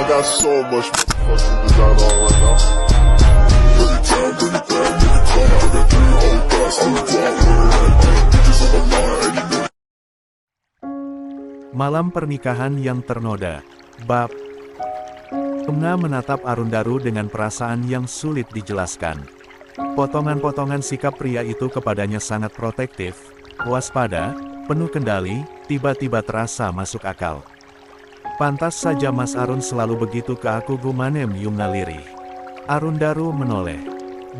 got so much motherfucking design on right now. Bring it down, bring it down, bring it down. I got three whole thoughts on the block with it right now. Bitches on the line, and you know. Malam pernikahan yang ternoda. Bab. Yumna menatap Arundaru dengan perasaan yang sulit dijelaskan. Potongan-potongan sikap pria itu kepadanya sangat protektif, waspada, penuh kendali, tiba-tiba terasa masuk akal. Pantas saja Mas Arun selalu begitu ke aku, gumanem Yumna lirih. Arundaru menoleh.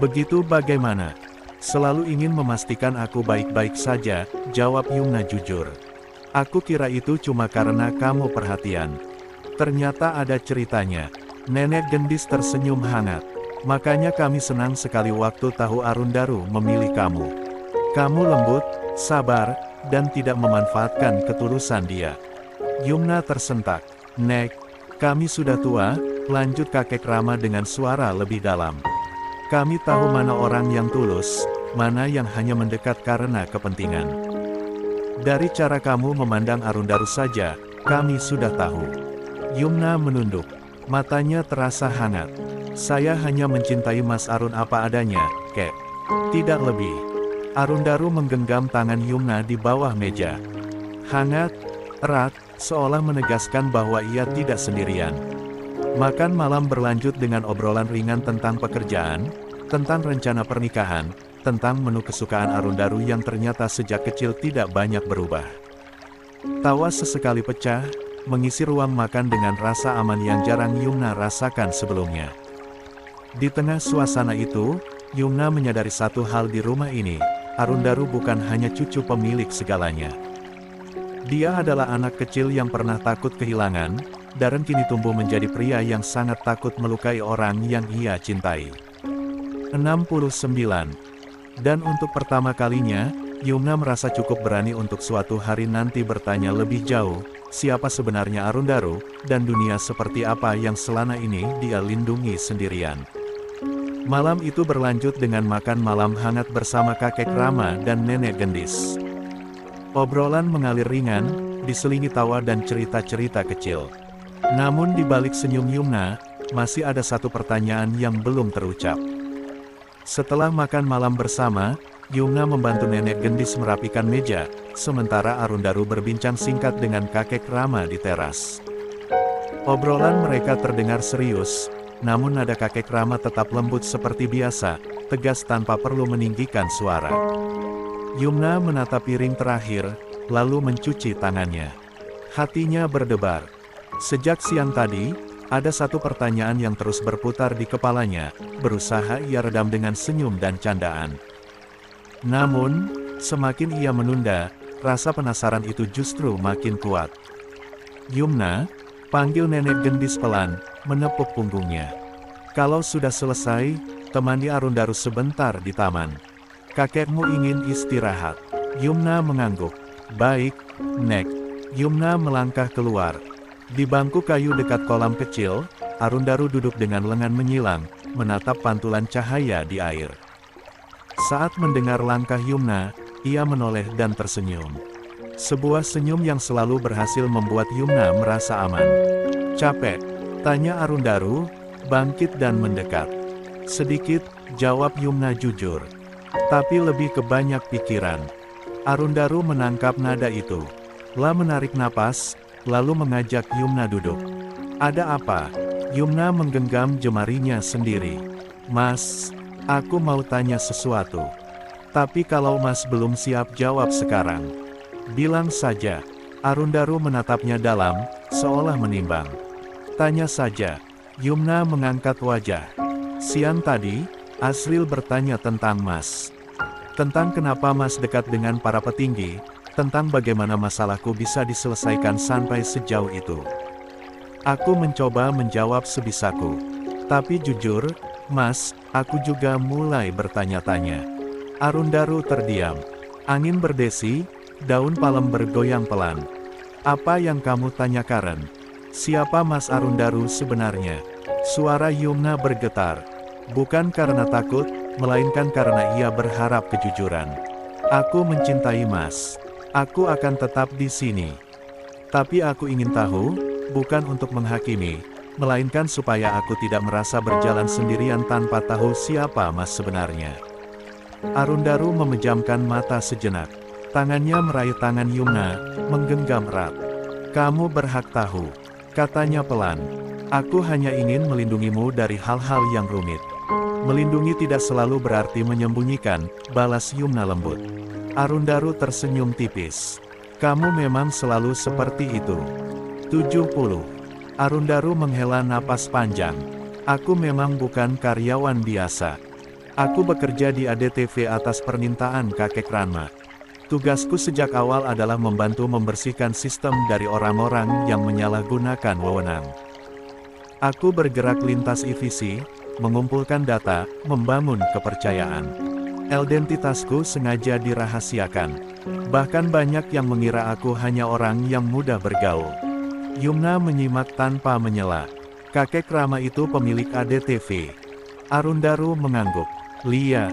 Begitu bagaimana? Selalu ingin memastikan aku baik-baik saja, jawab Yumna jujur. Aku kira itu cuma karena kamu perhatian. Ternyata ada ceritanya. Nenek gendis tersenyum hangat. Makanya kami senang sekali waktu tahu Arundaru memilih kamu. Kamu lembut, sabar, dan tidak memanfaatkan ketulusan dia. Yumna tersentak. Nek, kami sudah tua, lanjut kakek Rama dengan suara lebih dalam. Kami tahu mana orang yang tulus, mana yang hanya mendekat karena kepentingan. Dari cara kamu memandang Arundaru saja, kami sudah tahu. Yumna menunduk. Matanya terasa hangat. Saya hanya mencintai Mas Arun apa adanya, kek. Tidak lebih. Arundaru menggenggam tangan Yumna di bawah meja. Hangat, erat, seolah menegaskan bahwa ia tidak sendirian. Makan malam berlanjut dengan obrolan ringan tentang pekerjaan, tentang rencana pernikahan, tentang menu kesukaan Arundaru yang ternyata sejak kecil tidak banyak berubah. Tawa sesekali pecah, mengisi ruang makan dengan rasa aman yang jarang Yumna rasakan sebelumnya. Di tengah suasana itu, Yumna menyadari satu hal di rumah ini, Arundaru bukan hanya cucu pemilik segalanya. Dia adalah anak kecil yang pernah takut kehilangan, dan kini tumbuh menjadi pria yang sangat takut melukai orang yang ia cintai. 69. Dan untuk pertama kalinya, Yumna merasa cukup berani untuk suatu hari nanti bertanya lebih jauh, siapa sebenarnya Arundaru, dan dunia seperti apa yang selama ini dia lindungi sendirian. Malam itu berlanjut dengan makan malam hangat bersama kakek Rama dan nenek gendis. Obrolan mengalir ringan, diselingi tawa dan cerita-cerita kecil. Namun di balik senyum Yumna, masih ada satu pertanyaan yang belum terucap. Setelah makan malam bersama, Yumna membantu nenek gendis merapikan meja, sementara Arundaru berbincang singkat dengan kakek Rama di teras. Obrolan mereka terdengar serius, namun nada kakek Rama tetap lembut seperti biasa, tegas tanpa perlu meninggikan suara. Yumna menatap piring terakhir, lalu mencuci tangannya. Hatinya berdebar. Sejak siang tadi, ada satu pertanyaan yang terus berputar di kepalanya, berusaha ia redam dengan senyum dan candaan. Namun, semakin ia menunda, rasa penasaran itu justru makin kuat. Yumna, panggil nenek gendis pelan, menepuk punggungnya. Kalau sudah selesai, temani Arundaru sebentar di taman. Kakekmu ingin istirahat. Yumna mengangguk. Baik, Nek. Yumna melangkah keluar. Di bangku kayu dekat kolam kecil, Arundaru duduk dengan lengan menyilang, menatap pantulan cahaya di air. Saat mendengar langkah Yumna, ia menoleh dan tersenyum. Sebuah senyum yang selalu berhasil membuat Yumna merasa aman. Capek? Tanya Arundaru, bangkit dan mendekat. Sedikit, jawab Yumna jujur. Tapi lebih ke banyak pikiran. Arundaru menangkap nada itu. Lah menarik napas, lalu mengajak Yumna duduk. Ada apa? Yumna menggenggam jemarinya sendiri. Mas, aku mau tanya sesuatu. Tapi kalau Mas belum siap jawab sekarang, bilang saja. Arundaru menatapnya dalam, seolah menimbang. Tanya saja. Yumna mengangkat wajah. Siang tadi, Asril bertanya tentang Mas. Tentang kenapa Mas dekat dengan para petinggi, tentang bagaimana masalahku bisa diselesaikan sampai sejauh itu. Aku mencoba menjawab sebisaku. Tapi jujur, Mas, aku juga mulai bertanya-tanya. Arundaru terdiam. Angin berdesi, daun palem bergoyang pelan. Apa yang kamu tanyakan? Siapa Mas Arundaru sebenarnya? Suara Yumna bergetar. Bukan karena takut, melainkan karena ia berharap kejujuran. Aku mencintai Mas. Aku akan tetap di sini. Tapi aku ingin tahu, bukan untuk menghakimi, melainkan supaya aku tidak merasa berjalan sendirian tanpa tahu siapa Mas sebenarnya. Arundaru memejamkan mata sejenak. Tangannya meraih tangan Yumna, menggenggam erat. Kamu berhak tahu, katanya pelan. Aku hanya ingin melindungimu dari hal-hal yang rumit. Melindungi tidak selalu berarti menyembunyikan, balas Yumna lembut. Arundaru tersenyum tipis. Kamu memang selalu seperti itu. 70. Arundaru menghela napas panjang. Aku memang bukan karyawan biasa. Aku bekerja di ADTV atas permintaan kakek Ranma. Tugasku sejak awal adalah membantu membersihkan sistem dari orang-orang yang menyalahgunakan wewenang. Aku bergerak lintas IVC, mengumpulkan data, membangun kepercayaan. Identitasku sengaja dirahasiakan. Bahkan banyak yang mengira aku hanya orang yang mudah bergaul. Yumna menyimak tanpa menyela. Kakek Rama itu pemilik ADTV. Arundaru mengangguk. Lia,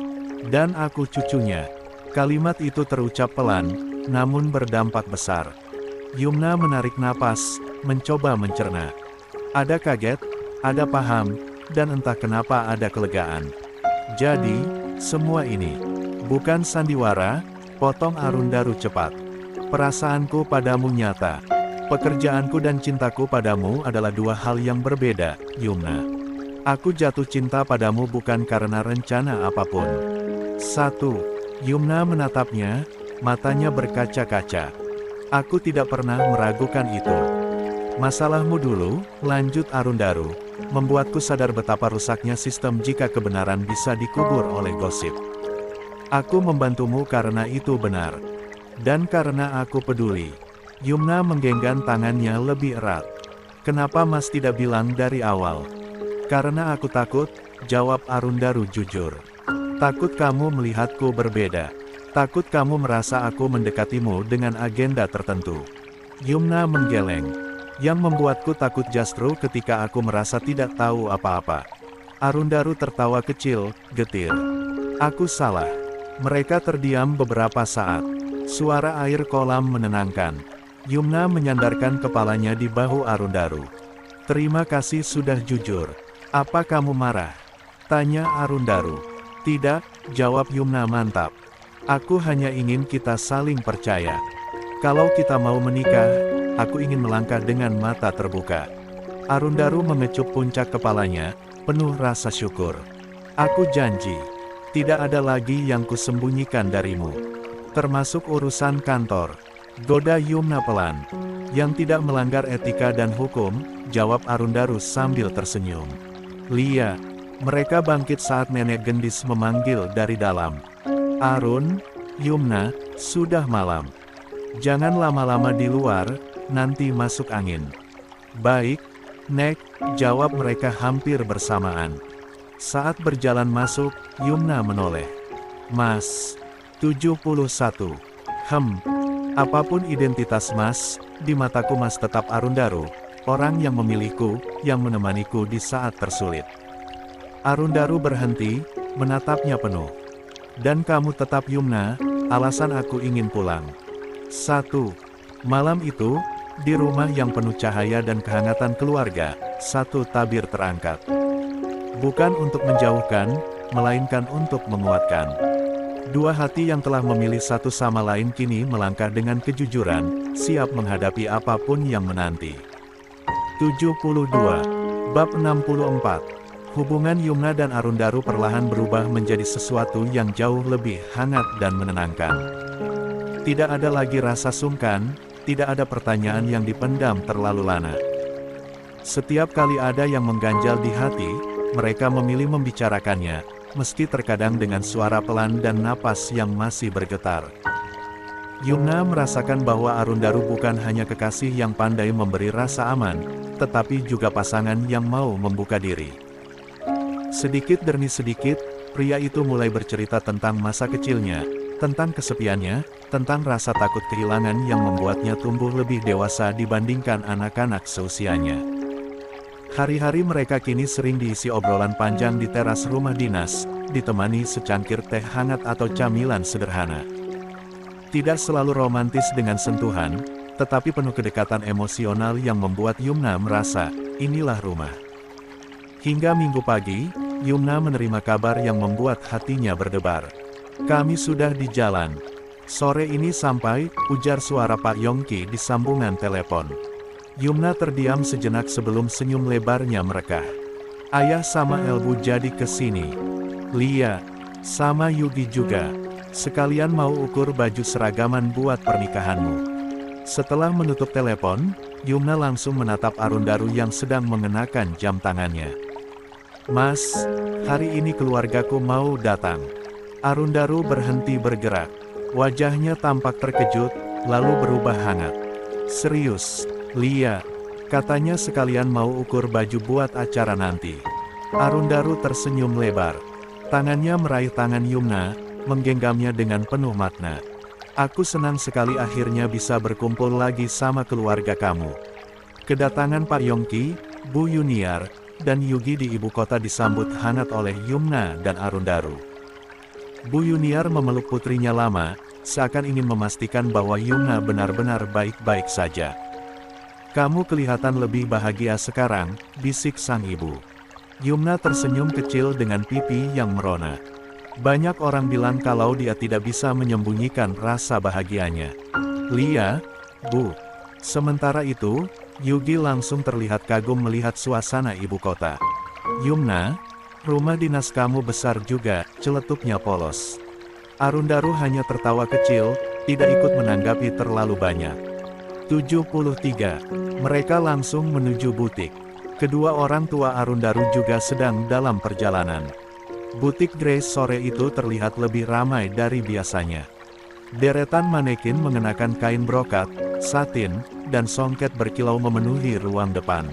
dan aku cucunya. Kalimat itu terucap pelan, namun berdampak besar. Yumna menarik napas, mencoba mencerna. Ada kaget, ada paham, dan entah kenapa ada kelegaan. Jadi, semua ini bukan sandiwara, potong Arundaru cepat. Perasaanku padamu nyata. Pekerjaanku dan cintaku padamu adalah dua hal yang berbeda, Yumna. Aku jatuh cinta padamu bukan karena rencana apapun. 1. Yumna menatapnya, matanya berkaca-kaca. Aku tidak pernah meragukan itu. Masalahmu dulu, lanjut Arundaru, membuatku sadar betapa rusaknya sistem jika kebenaran bisa dikubur oleh gosip. Aku membantumu karena itu benar. Dan karena aku peduli. Yumna menggenggam tangannya lebih erat. Kenapa Mas tidak bilang dari awal? Karena aku takut, jawab Arundaru jujur. Takut kamu melihatku berbeda. Takut kamu merasa aku mendekatimu dengan agenda tertentu. Yumna menggeleng. Yang membuatku takut justru ketika aku merasa tidak tahu apa-apa. Arundaru tertawa kecil, getir. Aku salah. Mereka terdiam beberapa saat. Suara air kolam menenangkan. Yumna menyandarkan kepalanya di bahu Arundaru. Terima kasih sudah jujur. Apa kamu marah? Tanya Arundaru. Tidak, jawab Yumna mantap. Aku hanya ingin kita saling percaya. Kalau kita mau menikah, aku ingin melangkah dengan mata terbuka. Arundaru mengecup puncak kepalanya, penuh rasa syukur. Aku janji, tidak ada lagi yang kusembunyikan darimu. Termasuk urusan kantor. Goda Yumna pelan. Yang tidak melanggar etika dan hukum, jawab Arundaru sambil tersenyum. Lia. Mereka bangkit saat nenek gendis memanggil dari dalam. Arun, Yumna, sudah malam. Jangan lama-lama di luar, nanti masuk angin. Baik, Nek, jawab mereka hampir bersamaan. Saat berjalan masuk, Yumna menoleh. Mas, 71. Apapun identitas Mas, di mataku Mas tetap Arundaru, orang yang memilihku, yang menemaniku di saat tersulit. Arundaru berhenti, menatapnya penuh. Dan kamu tetap Yumna, alasan aku ingin pulang. 1. Malam itu, di rumah yang penuh cahaya dan kehangatan keluarga, satu tabir terangkat. Bukan untuk menjauhkan, melainkan untuk menguatkan. Dua hati yang telah memilih satu sama lain kini melangkah dengan kejujuran, siap menghadapi apapun yang menanti. 72. Bab 64. Hubungan Yumna dan Arundaru perlahan berubah menjadi sesuatu yang jauh lebih hangat dan menenangkan. Tidak ada lagi rasa sungkan, tidak ada pertanyaan yang dipendam terlalu lama. Setiap kali ada yang mengganjal di hati, mereka memilih membicarakannya, meski terkadang dengan suara pelan dan napas yang masih bergetar. Yumna merasakan bahwa Arundaru bukan hanya kekasih yang pandai memberi rasa aman, tetapi juga pasangan yang mau membuka diri. Sedikit demi sedikit, pria itu mulai bercerita tentang masa kecilnya, tentang kesepiannya, tentang rasa takut kehilangan yang membuatnya tumbuh lebih dewasa dibandingkan anak-anak seusianya. Hari-hari mereka kini sering diisi obrolan panjang di teras rumah dinas, ditemani secangkir teh hangat atau camilan sederhana. Tidak selalu romantis dengan sentuhan, tetapi penuh kedekatan emosional yang membuat Yumna merasa, inilah rumah. Hingga minggu pagi, Yumna menerima kabar yang membuat hatinya berdebar. Kami sudah di jalan. Sore ini sampai, ujar suara Pak Yongki di sambungan telepon. Yumna terdiam sejenak sebelum senyum lebarnya merekah. Ayah sama Elbu jadi kesini. Lia, sama Yugi juga. Sekalian mau ukur baju seragaman buat pernikahanmu. Setelah menutup telepon, Yumna langsung menatap Arundaru yang sedang mengenakan jam tangannya. Mas, hari ini keluargaku mau datang. Arundaru berhenti bergerak. Wajahnya tampak terkejut, lalu berubah hangat. Serius, Lia, katanya sekalian mau ukur baju buat acara nanti. Arundaru tersenyum lebar. Tangannya meraih tangan Yumna, menggenggamnya dengan penuh makna. Aku senang sekali akhirnya bisa berkumpul lagi sama keluarga kamu. Kedatangan Pak Yongki, Bu Yuniar, dan Yugi di ibu kota disambut hangat oleh Yumna dan Arundaru. Bu Yuniar memeluk putrinya lama, seakan ingin memastikan bahwa Yumna benar-benar baik-baik saja. Kamu kelihatan lebih bahagia sekarang, bisik sang ibu. Yumna tersenyum kecil dengan pipi yang merona. Banyak orang bilang kalau dia tidak bisa menyembunyikan rasa bahagianya. Lia, Bu. Sementara itu, Yugi langsung terlihat kagum melihat suasana ibu kota. Yumna, rumah dinas kamu besar juga, celetuknya polos. Arundaru hanya tertawa kecil, tidak ikut menanggapi terlalu banyak. 73. Mereka langsung menuju butik. Kedua orang tua Arundaru juga sedang dalam perjalanan. Butik Grace sore itu terlihat lebih ramai dari biasanya. Deretan manekin mengenakan kain brokat, satin, dan songket berkilau memenuhi ruang depan.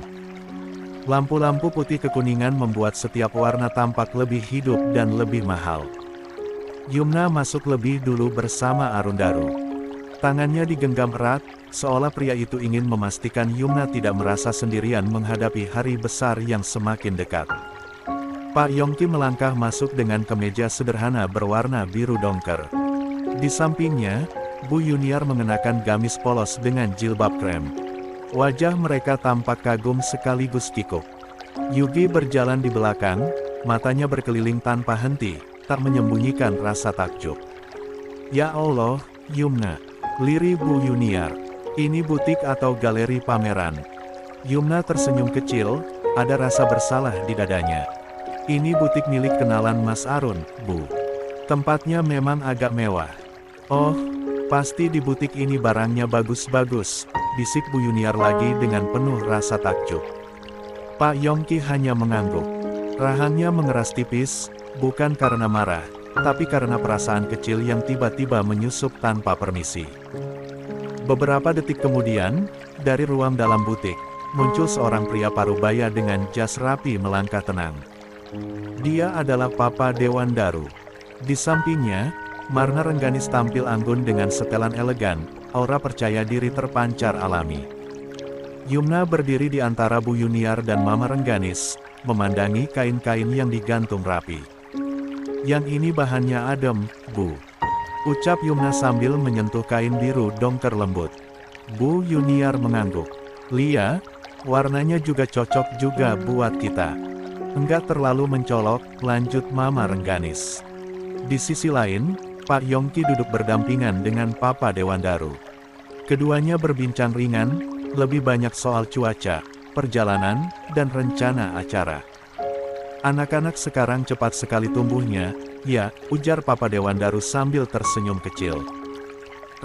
Lampu-lampu putih kekuningan membuat setiap warna tampak lebih hidup dan lebih mahal. Yumna masuk lebih dulu bersama Arundaru. Tangannya digenggam erat, seolah pria itu ingin memastikan Yumna tidak merasa sendirian menghadapi hari besar yang semakin dekat. Pak Yongki melangkah masuk dengan kemeja sederhana berwarna biru dongker. Di sampingnya, Bu Yuniar mengenakan gamis polos dengan jilbab krem. Wajah mereka tampak kagum sekaligus kikuk. Yugi berjalan di belakang, matanya berkeliling tanpa henti, tak menyembunyikan rasa takjub. Ya Allah, Yumna, lirih Bu Yuniar. Ini butik atau galeri pameran? Yumna tersenyum kecil, ada rasa bersalah di dadanya. Ini butik milik kenalan Mas Arun, Bu. Tempatnya memang agak mewah. Oh, pasti di butik ini barangnya bagus-bagus, bisik Bu Yuniar lagi dengan penuh rasa takjub. Pak Yongki hanya mengangguk. Rahangnya mengeras tipis, bukan karena marah, tapi karena perasaan kecil yang tiba-tiba menyusup tanpa permisi. Beberapa detik kemudian, dari ruang dalam butik, muncul seorang pria parubaya dengan jas rapi melangkah tenang. Dia adalah Papa Dewandaru. Di sampingnya, Marna Rengganis tampil anggun dengan setelan elegan, aura percaya diri terpancar alami. Yumna berdiri di antara Bu Yuniar dan Mama Rengganis, memandangi kain-kain yang digantung rapi. Yang ini bahannya adem, Bu. Ucap Yumna sambil menyentuh kain biru dongker lembut. Bu Yuniar mengangguk. Lia, warnanya juga cocok juga buat kita. Enggak terlalu mencolok, lanjut Mama Rengganis. Di sisi lain, Pak Yongki duduk berdampingan dengan Papa Dewandaru. Keduanya berbincang ringan, lebih banyak soal cuaca, perjalanan, dan rencana acara. Anak-anak sekarang cepat sekali tumbuhnya, ya, ujar Papa Dewandaru sambil tersenyum kecil.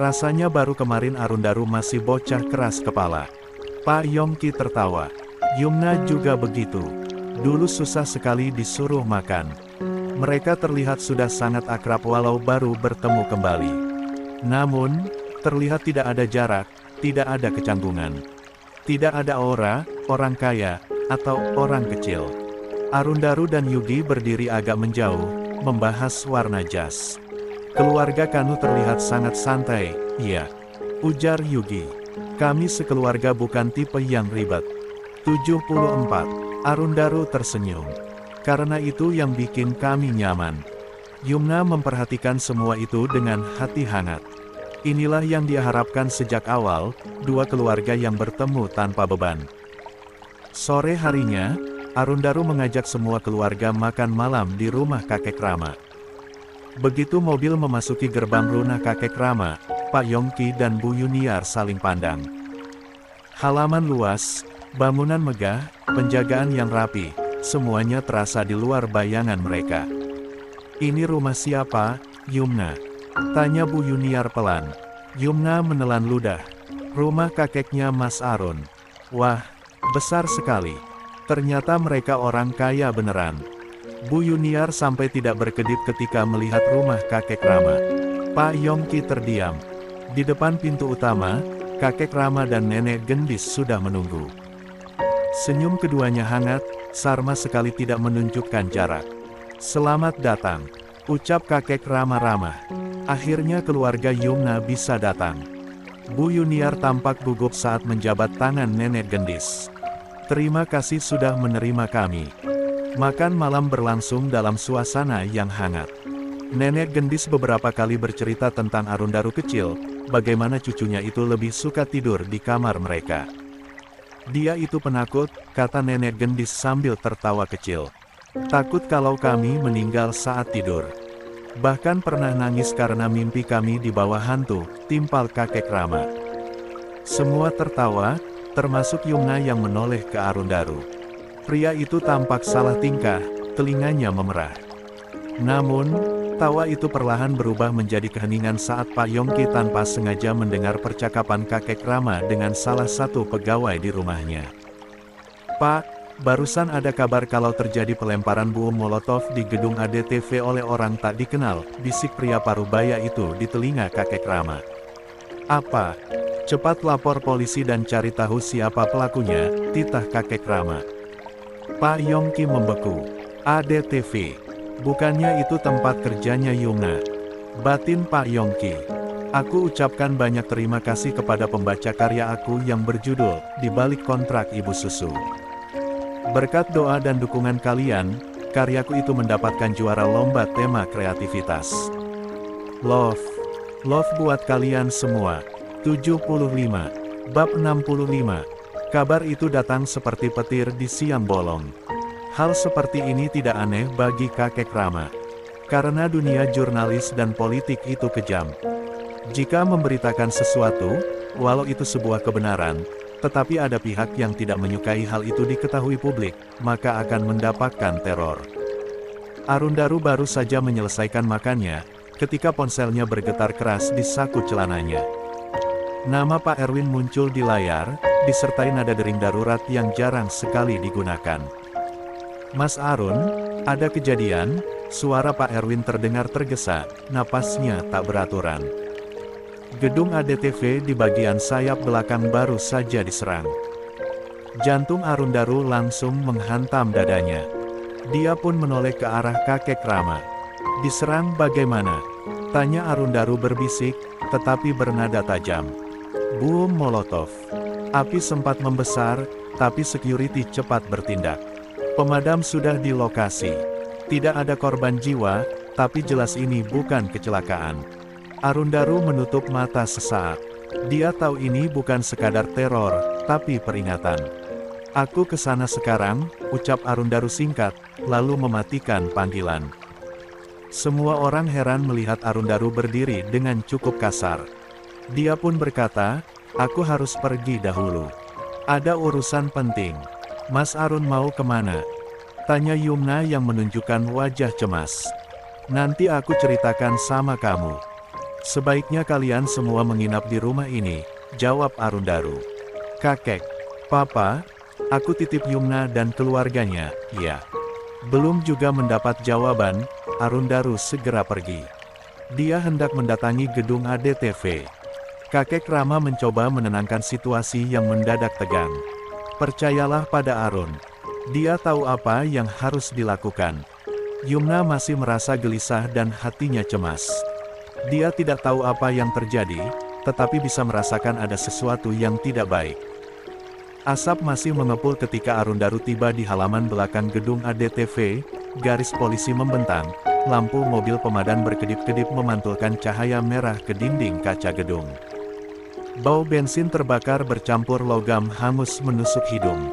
Rasanya baru kemarin Arundaru masih bocah keras kepala. Pak Yongki tertawa. Yumna juga begitu. Dulu susah sekali disuruh makan. Mereka terlihat sudah sangat akrab walau baru bertemu kembali. Namun, terlihat tidak ada jarak, tidak ada kecanggungan. Tidak ada aura, orang kaya, atau orang kecil. Arundaru dan Yugi berdiri agak menjauh, membahas warna jas. Keluarga Kanu terlihat sangat santai, iya. Ujar Yugi. Kami sekeluarga bukan tipe yang ribet. 74. Arundaru tersenyum. Karena itu yang bikin kami nyaman. Yumna memperhatikan semua itu dengan hati hangat. Inilah yang dia harapkan sejak awal, dua keluarga yang bertemu tanpa beban. Sore harinya, Arundaru mengajak semua keluarga makan malam di rumah kakek Rama. Begitu mobil memasuki gerbang rumah kakek Rama, Pak Yongki dan Bu Yuniar saling pandang. Halaman luas, bangunan megah, penjagaan yang rapi, semuanya terasa di luar bayangan mereka. "Ini rumah siapa, Yumna?" tanya Bu Yuniar pelan. Yumna menelan ludah. "Rumah kakeknya Mas Arun." "Wah, besar sekali. Ternyata mereka orang kaya beneran." Bu Yuniar sampai tidak berkedip ketika melihat rumah kakek Rama. Pak Yongki terdiam. Di depan pintu utama, kakek Rama dan nenek gendis sudah menunggu. Senyum keduanya hangat, sama sekali tidak menunjukkan jarak. "Selamat datang," ucap kakek Rama ramah. Akhirnya keluarga Yumna bisa datang. Bu Yuniar tampak gugup saat menjabat tangan nenek gendis. "Terima kasih sudah menerima kami." Makan malam berlangsung dalam suasana yang hangat. Nenek gendis beberapa kali bercerita tentang Arundaru kecil, bagaimana cucunya itu lebih suka tidur di kamar mereka. "Dia itu penakut," kata nenek gendis sambil tertawa kecil. "Takut kalau kami meninggal saat tidur. Bahkan pernah nangis karena mimpi kami di bawah hantu," timpal kakek Rama. Semua tertawa, termasuk Yumna yang menoleh ke Arundaru. Pria itu tampak salah tingkah, telinganya memerah. Namun, tawa itu perlahan berubah menjadi keheningan saat Pak Yongki tanpa sengaja mendengar percakapan kakek Rama dengan salah satu pegawai di rumahnya. "Pak, barusan ada kabar kalau terjadi pelemparan bom molotov di gedung ADTV oleh orang tak dikenal," bisik pria parubaya itu di telinga kakek Rama. "Apa? Cepat lapor polisi dan cari tahu siapa pelakunya," titah kakek Rama. Pak Yongki membeku. "ADTV? Bukannya itu tempat kerjanya Yumna?" batin Pak Yongki. "Aku ucapkan banyak terima kasih kepada pembaca karya aku yang berjudul Di Balik Kontrak Ibu Susu. Berkat doa dan dukungan kalian, karyaku itu mendapatkan juara lomba tema kreativitas. Love buat kalian semua." 75. Bab 65. Kabar itu datang seperti petir di siang bolong. Hal seperti ini tidak aneh bagi kakek Rama. Karena dunia jurnalis dan politik itu kejam. Jika memberitakan sesuatu, walau itu sebuah kebenaran, tetapi ada pihak yang tidak menyukai hal itu diketahui publik, maka akan mendapatkan teror. Arundaru baru saja menyelesaikan makannya, ketika ponselnya bergetar keras di saku celananya. Nama Pak Erwin muncul di layar, disertai nada dering darurat yang jarang sekali digunakan. "Mas Arun, ada kejadian?" Suara Pak Erwin terdengar tergesa, napasnya tak beraturan. Gedung ADTV di bagian sayap belakang baru saja diserang. Jantung Arundaru langsung menghantam dadanya. Dia pun menoleh ke arah kakek Rama. "Diserang bagaimana?" tanya Arundaru berbisik, tetapi bernada tajam. "Bom molotov. Api sempat membesar, tapi security cepat bertindak. Pemadam sudah di lokasi. Tidak ada korban jiwa, tapi jelas ini bukan kecelakaan." Arundaru menutup mata sesaat. Dia tahu ini bukan sekadar teror, tapi peringatan. "Aku kesana sekarang," ucap Arundaru singkat, lalu mematikan panggilan. Semua orang heran melihat Arundaru berdiri dengan cukup kasar. Dia pun berkata, "Aku harus pergi dahulu. Ada urusan penting." "Mas Arun mau kemana?" tanya Yumna yang menunjukkan wajah cemas. "Nanti aku ceritakan sama kamu. Sebaiknya kalian semua menginap di rumah ini," jawab Arundaru. "Kakek, Papa, aku titip Yumna dan keluarganya." "Ya." Belum juga mendapat jawaban, Arundaru segera pergi. Dia hendak mendatangi gedung ADTV. Kakek Rama mencoba menenangkan situasi yang mendadak tegang. "Percayalah pada Arun. Dia tahu apa yang harus dilakukan." Yumna masih merasa gelisah dan hatinya cemas. Dia tidak tahu apa yang terjadi, tetapi bisa merasakan ada sesuatu yang tidak baik. Asap masih mengepul ketika Arundaru tiba di halaman belakang gedung ADTV, garis polisi membentang, lampu mobil pemadam berkedip-kedip memantulkan cahaya merah ke dinding kaca gedung. Bau bensin terbakar bercampur logam hangus menusuk hidung.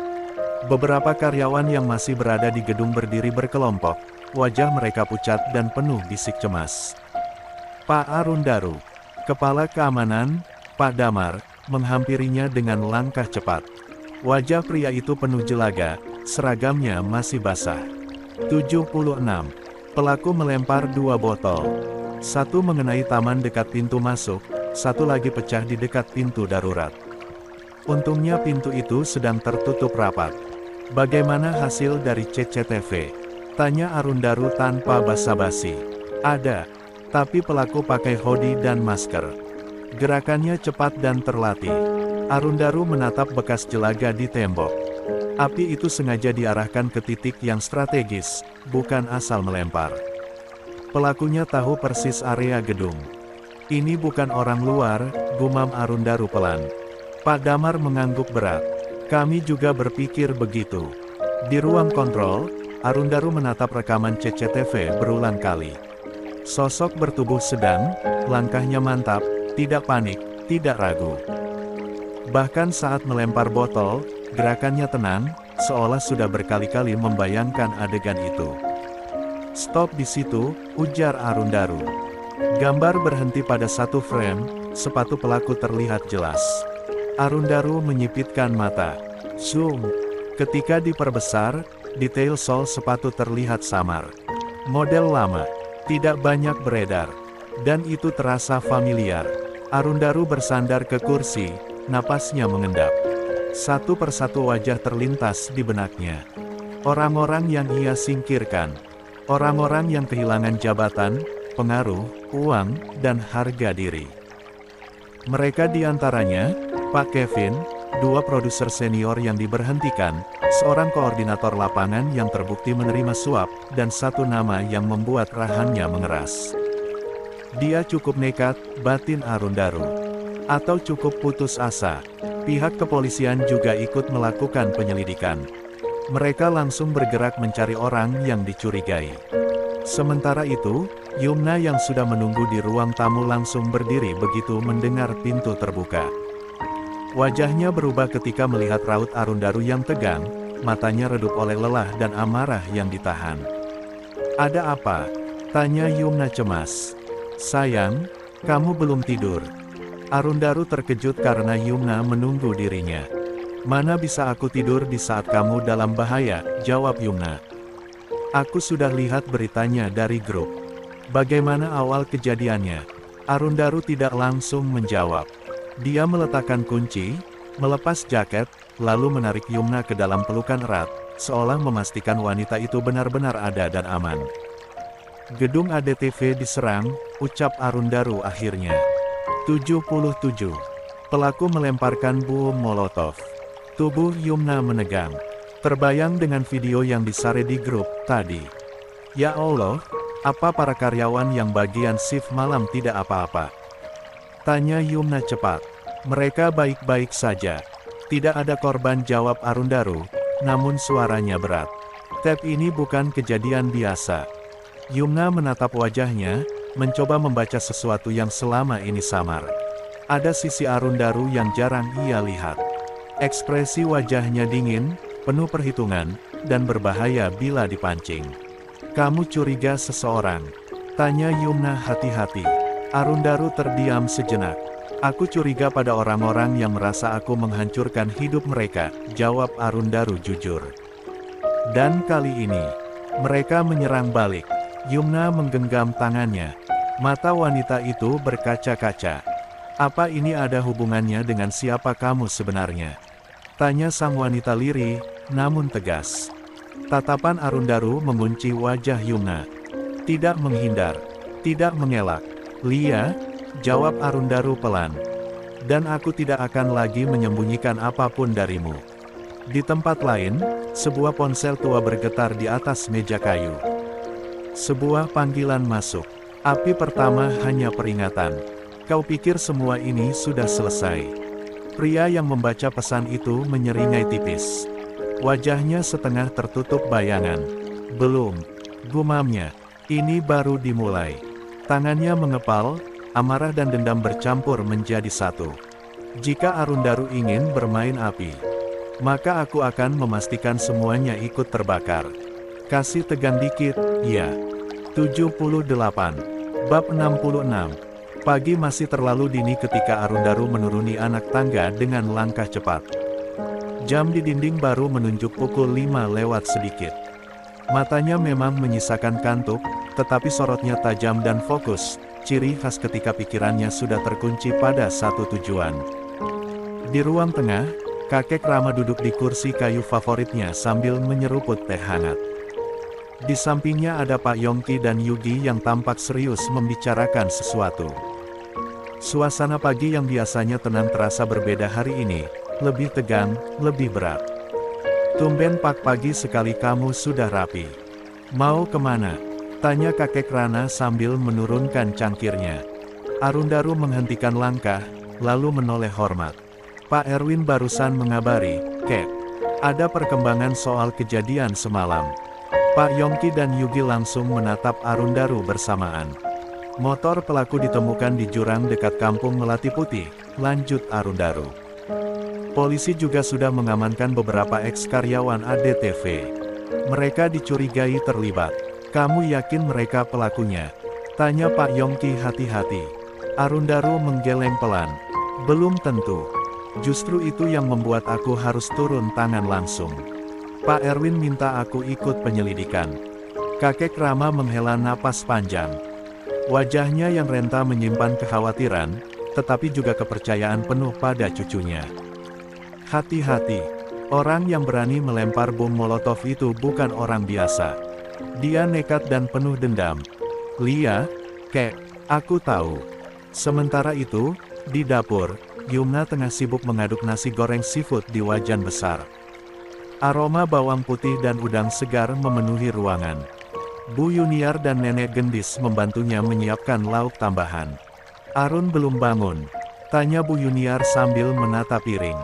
Beberapa karyawan yang masih berada di gedung berdiri berkelompok, wajah mereka pucat dan penuh bisik cemas. Pak Arundaru, Kepala Keamanan, Pak Damar, menghampirinya dengan langkah cepat. Wajah pria itu penuh jelaga, seragamnya masih basah. 76. Pelaku melempar 2 botol. Satu mengenai taman dekat pintu masuk, satu lagi pecah di dekat pintu darurat. Untungnya pintu itu sedang tertutup rapat. Bagaimana hasil dari CCTV? Tanya Arundaru tanpa basa-basi. Ada, tapi pelaku pakai hoodie dan masker. Gerakannya cepat dan terlatih. Arundaru menatap bekas jelaga di tembok. Api itu sengaja diarahkan ke titik yang strategis, bukan asal melempar. Pelakunya tahu persis area gedung. Ini bukan orang luar, gumam Arundaru pelan. Pak Damar mengangguk berat. Kami juga berpikir begitu. Di ruang kontrol, Arundaru menatap rekaman CCTV berulang kali. Sosok bertubuh sedang, langkahnya mantap, tidak panik, tidak ragu. Bahkan saat melempar botol, gerakannya tenang, seolah sudah berkali-kali membayangkan adegan itu. Stop di situ, ujar Arundaru. Gambar berhenti pada satu frame, sepatu pelaku terlihat jelas. Arundaru menyipitkan mata. Zoom. Ketika diperbesar, detail sol sepatu terlihat samar. Model lama, tidak banyak beredar. Dan itu terasa familiar. Arundaru bersandar ke kursi, napasnya mengendap. Satu persatu wajah terlintas di benaknya. Orang-orang yang ia singkirkan. Orang-orang yang kehilangan jabatan, pengaruh, uang, dan harga diri. Mereka diantaranya, Pak Kevin, 2 produser senior yang diberhentikan, seorang koordinator lapangan yang terbukti menerima suap, dan 1 nama yang membuat rahangnya mengeras. Dia cukup nekat, batin Arundaru. Atau cukup putus asa. Pihak kepolisian juga ikut melakukan penyelidikan. Mereka langsung bergerak mencari orang yang dicurigai. Sementara itu, Yumna yang sudah menunggu di ruang tamu langsung berdiri begitu mendengar pintu terbuka. Wajahnya berubah ketika melihat raut Arundaru yang tegang, matanya redup oleh lelah dan amarah yang ditahan. Ada apa? Tanya Yumna cemas. Sayang, kamu belum tidur. Arundaru terkejut karena Yumna menunggu dirinya. Mana bisa aku tidur di saat kamu dalam bahaya, jawab Yumna. Aku sudah lihat beritanya dari grup. Bagaimana awal kejadiannya? Arundaru tidak langsung menjawab. Dia meletakkan kunci, melepas jaket, lalu menarik Yumna ke dalam pelukan erat, seolah memastikan wanita itu benar-benar ada dan aman. Gedung ADTV diserang, ucap Arundaru akhirnya. 77. Pelaku melemparkan bom molotov. Tubuh Yumna menegang. Terbayang dengan video yang disare di grup tadi. Ya Allah, apa para karyawan yang bagian shift malam tidak apa-apa? Tanya Yumna cepat. Mereka baik-baik saja. Tidak ada korban, jawab Arundaru, namun suaranya berat. Tab ini bukan kejadian biasa. Yumna menatap wajahnya, mencoba membaca sesuatu yang selama ini samar. Ada sisi Arundaru yang jarang ia lihat. Ekspresi wajahnya dingin, penuh perhitungan, dan berbahaya bila dipancing. Kamu curiga seseorang? Tanya Yumna hati-hati. Arundaru terdiam sejenak. Aku curiga pada orang-orang yang merasa aku menghancurkan hidup mereka, jawab Arundaru jujur. Dan kali ini, mereka menyerang balik. Yumna menggenggam tangannya. Mata wanita itu berkaca-kaca. Apa ini ada hubungannya dengan siapa kamu sebenarnya? Tanya sang wanita lirih, namun tegas. Tatapan Arundaru mengunci wajah Yumna. Tidak menghindar, tidak mengelak. Lia, jawab Arundaru pelan. Dan aku tidak akan lagi menyembunyikan apapun darimu. Di tempat lain, sebuah ponsel tua bergetar di atas meja kayu. Sebuah panggilan masuk. Api pertama hanya peringatan. Kau pikir semua ini sudah selesai? Pria yang membaca pesan itu menyeringai tipis. Wajahnya setengah tertutup bayangan. Belum, gumamnya. Ini baru dimulai. Tangannya mengepal, amarah dan dendam bercampur menjadi satu. Jika Arundaru ingin bermain api, maka aku akan memastikan semuanya ikut terbakar. Kasih tegang dikit, ya. 78. Bab 66. Pagi masih terlalu dini ketika Arundaru menuruni anak tangga dengan langkah cepat. Jam di dinding baru menunjuk pukul 5 lewat sedikit. Matanya memang menyisakan kantuk, tetapi sorotnya tajam dan fokus, ciri khas ketika pikirannya sudah terkunci pada satu tujuan. Di ruang tengah, kakek Rama duduk di kursi kayu favoritnya sambil menyeruput teh hangat. Di sampingnya ada Pak Yongki dan Yugi yang tampak serius membicarakan sesuatu. Suasana pagi yang biasanya tenang terasa berbeda hari ini, lebih tegang, lebih berat. Tumben pagi sekali kamu sudah rapi. Mau kemana? Tanya kakek Rana sambil menurunkan cangkirnya. Arundaru menghentikan langkah, lalu menoleh hormat. Pak Erwin barusan mengabari, Kek. Ada perkembangan soal kejadian semalam. Pak Yongki dan Yugi langsung menatap Arundaru bersamaan. Motor pelaku ditemukan di jurang dekat kampung Melati Putih, lanjut Arundaru. Polisi juga sudah mengamankan beberapa eks-karyawan ADTV. Mereka dicurigai terlibat. Kamu yakin mereka pelakunya? Tanya Pak Yongki hati-hati. Arundaru menggeleng pelan. Belum tentu. Justru itu yang membuat aku harus turun tangan langsung. Pak Erwin minta aku ikut penyelidikan. Kakek Rama menghela napas panjang. Wajahnya yang renta menyimpan kekhawatiran, tetapi juga kepercayaan penuh pada cucunya. Hati-hati, orang yang berani melempar bom molotov itu bukan orang biasa. Dia nekat dan penuh dendam. Lia, Kek, aku tahu. Sementara itu, di dapur, Yumna tengah sibuk mengaduk nasi goreng seafood di wajan besar. Aroma bawang putih dan udang segar memenuhi ruangan. Bu Yuniar dan Nenek Gendis membantunya menyiapkan lauk tambahan. Arun belum bangun. Tanya Bu Yuniar sambil menata piring.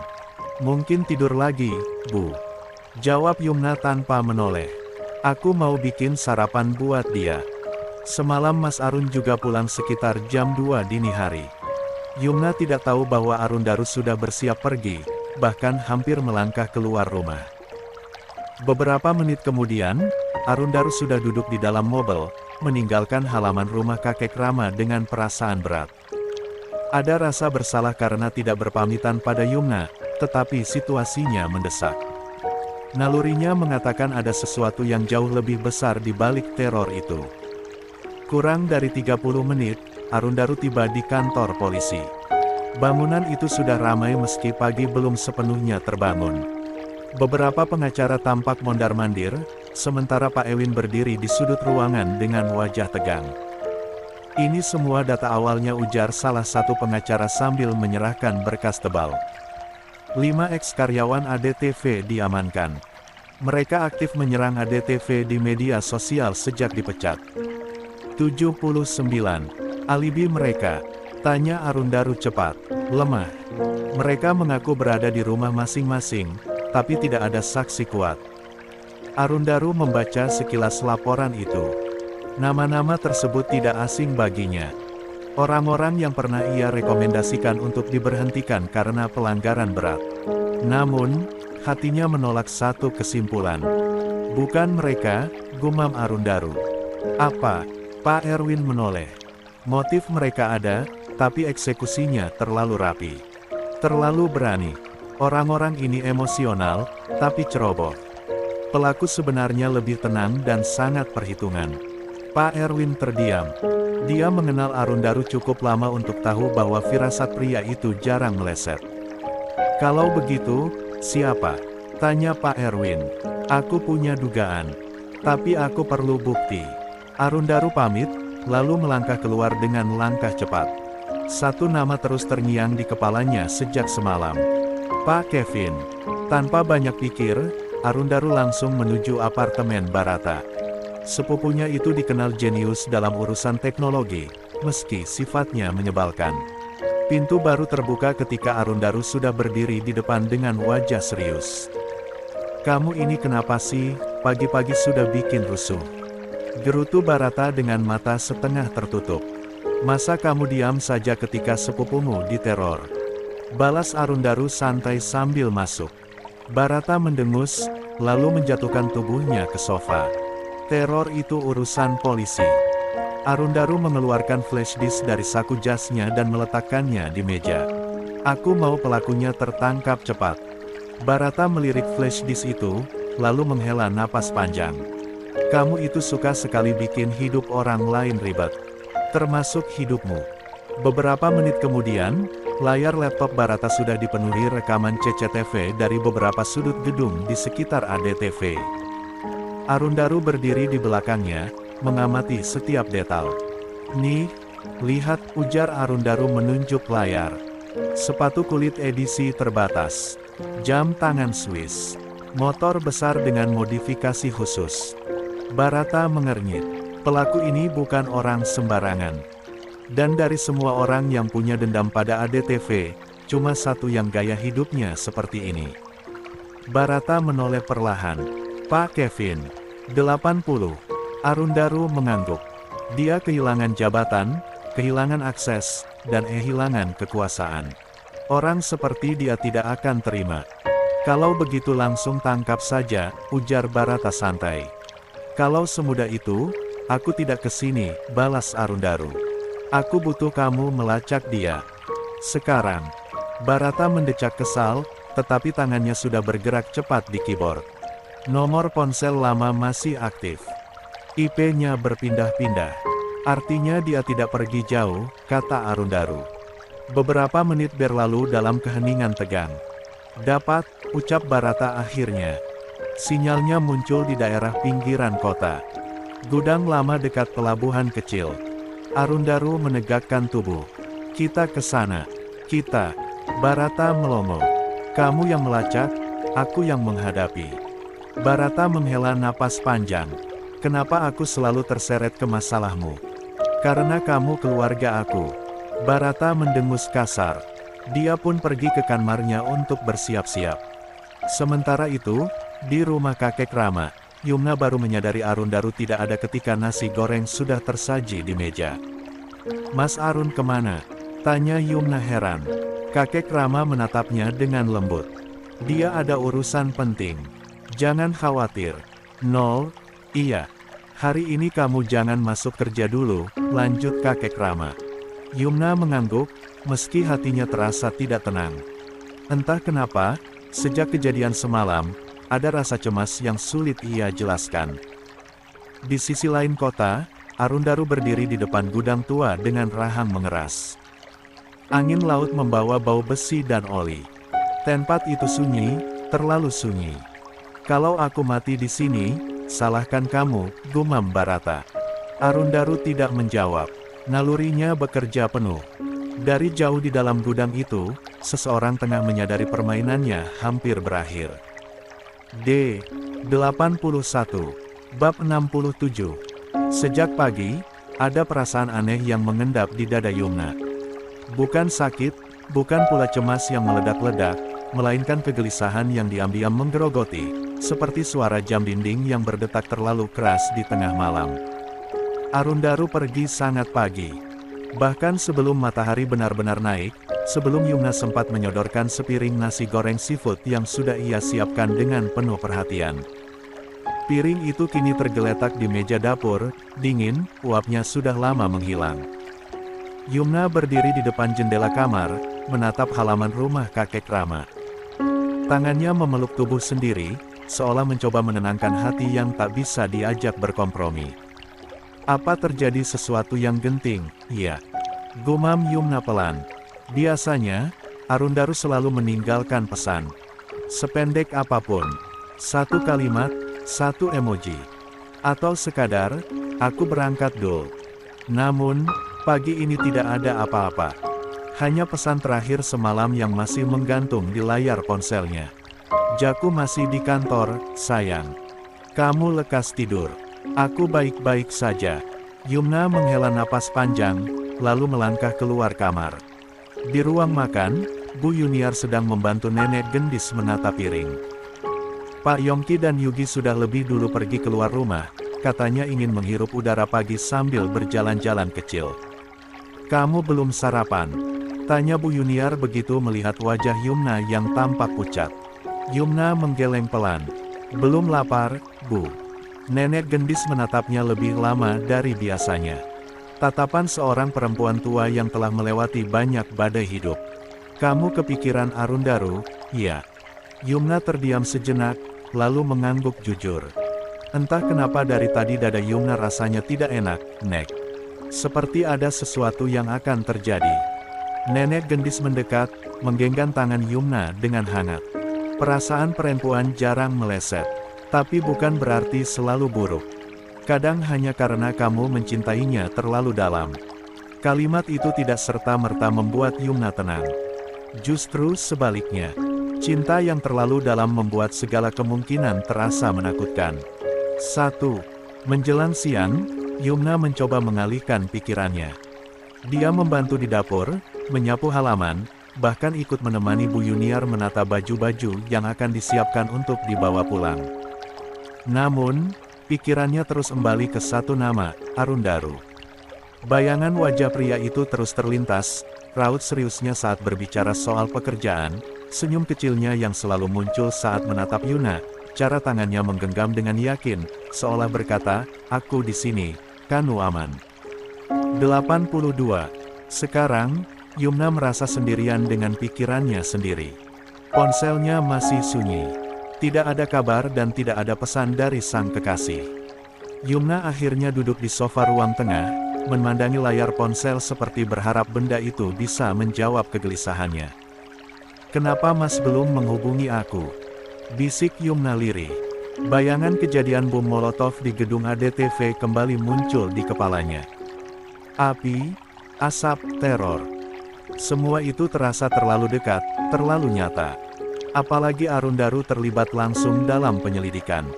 Mungkin tidur lagi, Bu. Jawab Yumna tanpa menoleh. Aku mau bikin sarapan buat dia. Semalam Mas Arun juga pulang sekitar jam 2 dini hari. Yumna tidak tahu bahwa Arundaru sudah bersiap pergi, bahkan hampir melangkah keluar rumah. Beberapa menit kemudian, Arundaru sudah duduk di dalam mobil, meninggalkan halaman rumah kakek Rama dengan perasaan berat. Ada rasa bersalah karena tidak berpamitan pada Yumna, tetapi situasinya mendesak. Nalurinya mengatakan ada sesuatu yang jauh lebih besar di balik teror itu. Kurang dari 30 menit, Arundaru tiba di kantor polisi. Bangunan itu sudah ramai meski pagi belum sepenuhnya terbangun. Beberapa pengacara tampak mondar-mandir, sementara Pak Ewin berdiri di sudut ruangan dengan wajah tegang. Ini semua data awalnya, ujar salah satu pengacara sambil menyerahkan berkas tebal. 5 eks-karyawan ADTV diamankan. Mereka aktif menyerang ADTV di media sosial sejak dipecat. 79. Alibi mereka? Tanya Arundaru cepat. Lemah. Mereka mengaku berada di rumah masing-masing, tapi tidak ada saksi kuat. Arundaru membaca sekilas laporan itu. Nama-nama tersebut tidak asing baginya. Orang-orang yang pernah ia rekomendasikan untuk diberhentikan karena pelanggaran berat. Namun, hatinya menolak satu kesimpulan. Bukan mereka, gumam Arundaru. Apa? Pak Erwin menoleh. Motif mereka ada, tapi eksekusinya terlalu rapi. Terlalu berani. Orang-orang ini emosional, tapi ceroboh. Pelaku sebenarnya lebih tenang dan sangat perhitungan. Pak Erwin terdiam. Dia mengenal Arundaru cukup lama untuk tahu bahwa firasat pria itu jarang meleset. Kalau begitu, siapa? Tanya Pak Erwin. Aku punya dugaan. Tapi aku perlu bukti. Arundaru pamit, lalu melangkah keluar dengan langkah cepat. Satu nama terus terngiang di kepalanya sejak semalam. Pak Kevin. Tanpa banyak pikir, Arundaru langsung menuju apartemen Barata. Sepupunya itu dikenal jenius dalam urusan teknologi, meski sifatnya menyebalkan. Pintu baru terbuka ketika Arundaru sudah berdiri di depan dengan wajah serius. Kamu ini kenapa sih, pagi-pagi sudah bikin rusuh? Gerutu Barata dengan mata setengah tertutup. Masa kamu diam saja ketika sepupumu diteror? Balas Arundaru santai sambil masuk. Barata mendengus, lalu menjatuhkan tubuhnya ke sofa. Teror itu urusan polisi. Arundaru mengeluarkan flash disk dari saku jasnya dan meletakkannya di meja. Aku mau pelakunya tertangkap cepat. Barata melirik flash disk itu, lalu menghela napas panjang. Kamu itu suka sekali bikin hidup orang lain ribet. Termasuk hidupmu. Beberapa menit kemudian, layar laptop Barata sudah dipenuhi rekaman CCTV dari beberapa sudut gedung di sekitar ADTV. Arundaru berdiri di belakangnya, mengamati setiap detail. Nih, lihat, ujar Arundaru menunjuk layar. Sepatu kulit edisi terbatas. Jam tangan Swiss. Motor besar dengan modifikasi khusus. Barata mengernyit. Pelaku ini bukan orang sembarangan. Dan dari semua orang yang punya dendam pada ADTV, cuma satu yang gaya hidupnya seperti ini. Barata menoleh perlahan. Pak Kevin. 80. Arundaru mengangguk. Dia kehilangan jabatan, kehilangan akses, dan kehilangan kekuasaan. Orang seperti dia tidak akan terima. Kalau begitu langsung tangkap saja, ujar Barata santai. Kalau semudah itu, aku tidak kesini, balas Arundaru. Aku butuh kamu melacak dia. Sekarang. Barata mendecak kesal, tetapi tangannya sudah bergerak cepat di keyboard. Nomor ponsel lama masih aktif. IP-nya berpindah-pindah. Artinya dia tidak pergi jauh, kata Arundaru. Beberapa menit berlalu dalam keheningan tegang. Dapat, ucap Barata akhirnya. Sinyalnya muncul di daerah pinggiran kota. Gudang lama dekat pelabuhan kecil. Arundaru menegakkan tubuh. Kita ke sana. Kita. Barata melongo. Kamu yang melacak, aku yang menghadapi. Barata menghela napas panjang. Kenapa aku selalu terseret ke masalahmu? Karena kamu keluarga aku. Barata mendengus kasar. Dia pun pergi ke kamarnya untuk bersiap-siap. Sementara itu, di rumah kakek Rama, Yumna baru menyadari Arundaru tidak ada ketika nasi goreng sudah tersaji di meja. Mas Arun kemana? Tanya Yumna heran. Kakek Rama menatapnya dengan lembut. Dia ada urusan penting. Jangan khawatir. Nol, iya. Hari ini kamu jangan masuk kerja dulu, lanjut kakek Rama. Yumna mengangguk, meski hatinya terasa tidak tenang. Entah kenapa, sejak kejadian semalam, ada rasa cemas yang sulit ia jelaskan. Di sisi lain kota, Arundaru berdiri di depan gudang tua dengan rahang mengeras. Angin laut membawa bau besi dan oli. Tempat itu sunyi, terlalu sunyi. Kalau aku mati di sini, salahkan kamu, gumam Barata. Arundaru tidak menjawab. Nalurinya bekerja penuh. Dari jauh di dalam gudang itu, seseorang tengah menyadari permainannya hampir berakhir. D81 Bab 67. Sejak pagi, ada perasaan aneh yang mengendap di dada Yumna. Bukan sakit, bukan pula cemas yang meledak-ledak, melainkan kegelisahan yang diam-diam menggerogoti, seperti suara jam dinding yang berdetak terlalu keras di tengah malam. Arundaru pergi sangat pagi. Bahkan sebelum matahari benar-benar naik, sebelum Yumna sempat menyodorkan sepiring nasi goreng seafood yang sudah ia siapkan dengan penuh perhatian. Piring itu kini tergeletak di meja dapur, dingin, uapnya sudah lama menghilang. Yumna berdiri di depan jendela kamar, menatap halaman rumah kakek Rama. Tangannya memeluk tubuh sendiri, seolah mencoba menenangkan hati yang tak bisa diajak berkompromi. Apa terjadi sesuatu yang genting? Iya. Gumam Yumna pelan. Biasanya, Arundaru selalu meninggalkan pesan. Sependek apapun. Satu kalimat, satu emoji. Atau sekadar, aku berangkat dul. Namun, pagi ini tidak ada apa-apa. Hanya pesan terakhir semalam yang masih menggantung di layar ponselnya. Jaku masih di kantor, sayang. Kamu lekas tidur. Aku baik-baik saja. Yumna menghela napas panjang, lalu melangkah keluar kamar. Di ruang makan, Bu Yuniar sedang membantu nenek gendis menata piring. Pak Yongki dan Yugi sudah lebih dulu pergi keluar rumah, katanya ingin menghirup udara pagi sambil berjalan-jalan kecil. Kamu belum sarapan? Tanya Bu Yuniar begitu melihat wajah Yumna yang tampak pucat. Yumna menggeleng pelan. Belum lapar, Bu. Nenek gendis menatapnya lebih lama dari biasanya. Tatapan seorang perempuan tua yang telah melewati banyak badai hidup. Kamu kepikiran Arundaru, ya? Yumna terdiam sejenak, lalu mengangguk jujur. Entah kenapa dari tadi dada Yumna rasanya tidak enak, Nek. Seperti ada sesuatu yang akan terjadi. Nenek gendis mendekat, menggenggam tangan Yumna dengan hangat. Perasaan perempuan jarang meleset. Tapi bukan berarti selalu buruk. Kadang hanya karena kamu mencintainya terlalu dalam. Kalimat itu tidak serta-merta membuat Yumna tenang. Justru sebaliknya. Cinta yang terlalu dalam membuat segala kemungkinan terasa menakutkan. 1. Menjelang siang, Yumna mencoba mengalihkan pikirannya. Dia membantu di dapur, menyapu halaman, bahkan ikut menemani Bu Yuniar menata baju-baju yang akan disiapkan untuk dibawa pulang. Namun, pikirannya terus kembali ke satu nama, Arundaru. Bayangan wajah pria itu terus terlintas, raut seriusnya saat berbicara soal pekerjaan, senyum kecilnya yang selalu muncul saat menatap Yuna, cara tangannya menggenggam dengan yakin, seolah berkata, aku di sini, kamu aman. 82. Sekarang, Yumna merasa sendirian dengan pikirannya sendiri. Ponselnya masih sunyi. Tidak ada kabar dan tidak ada pesan dari sang kekasih. Yumna akhirnya duduk di sofa ruang tengah, memandangi layar ponsel seperti berharap benda itu bisa menjawab kegelisahannya. Kenapa Mas belum menghubungi aku? Bisik Yumna lirih. Bayangan kejadian bom Molotov di gedung ADTV kembali muncul di kepalanya. Api, asap, teror. Semua itu terasa terlalu dekat, terlalu nyata. Apalagi Arundaru terlibat langsung dalam penyelidikan.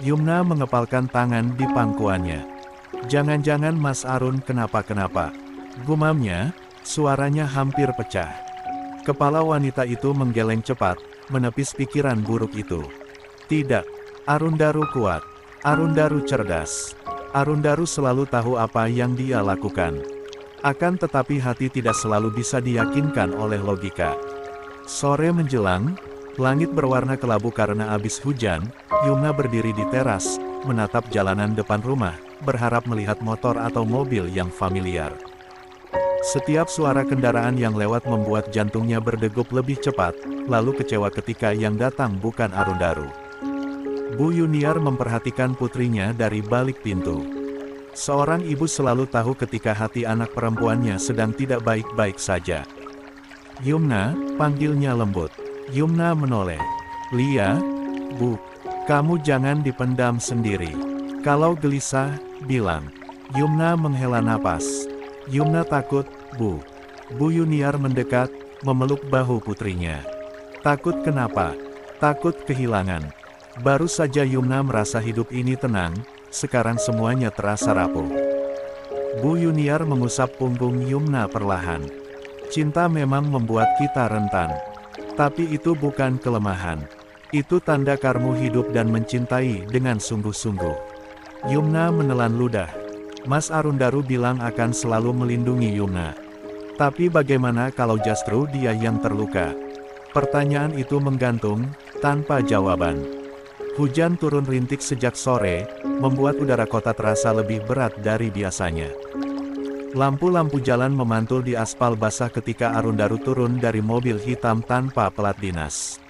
Yumna mengepalkan tangan di pangkuannya. Jangan-jangan Mas Arun kenapa-kenapa. Gumamnya, suaranya hampir pecah. Kepala wanita itu menggeleng cepat, menepis pikiran buruk itu. Tidak, Arundaru kuat. Arundaru cerdas. Arundaru selalu tahu apa yang dia lakukan. Akan tetapi hati tidak selalu bisa diyakinkan oleh logika. Sore menjelang, langit berwarna kelabu karena habis hujan. Yumna berdiri di teras, menatap jalanan depan rumah, berharap melihat motor atau mobil yang familiar. Setiap suara kendaraan yang lewat membuat jantungnya berdegup lebih cepat, lalu kecewa ketika yang datang bukan Arundaru. Bu Yuniar memperhatikan putrinya dari balik pintu. Seorang ibu selalu tahu ketika hati anak perempuannya sedang tidak baik-baik saja. Yumna, panggilnya lembut. Yumna menoleh. Lia, Bu, kamu jangan dipendam sendiri. Kalau gelisah, bilang. Yumna menghela napas. Yumna takut, Bu. Bu Yuniar mendekat, memeluk bahu putrinya. Takut kenapa? Takut kehilangan. Baru saja Yumna merasa hidup ini tenang, sekarang semuanya terasa rapuh. Bu Yuniar mengusap punggung Yumna perlahan. Cinta memang membuat kita rentan. Tapi itu bukan kelemahan. Itu tanda kamu hidup dan mencintai dengan sungguh-sungguh. Yumna menelan ludah. Mas Arundaru bilang akan selalu melindungi Yumna. Tapi bagaimana kalau justru dia yang terluka? Pertanyaan itu menggantung, tanpa jawaban. Hujan turun rintik sejak sore, membuat udara kota terasa lebih berat dari biasanya. Lampu-lampu jalan memantul di aspal basah ketika Arundaru turun dari mobil hitam tanpa plat dinas.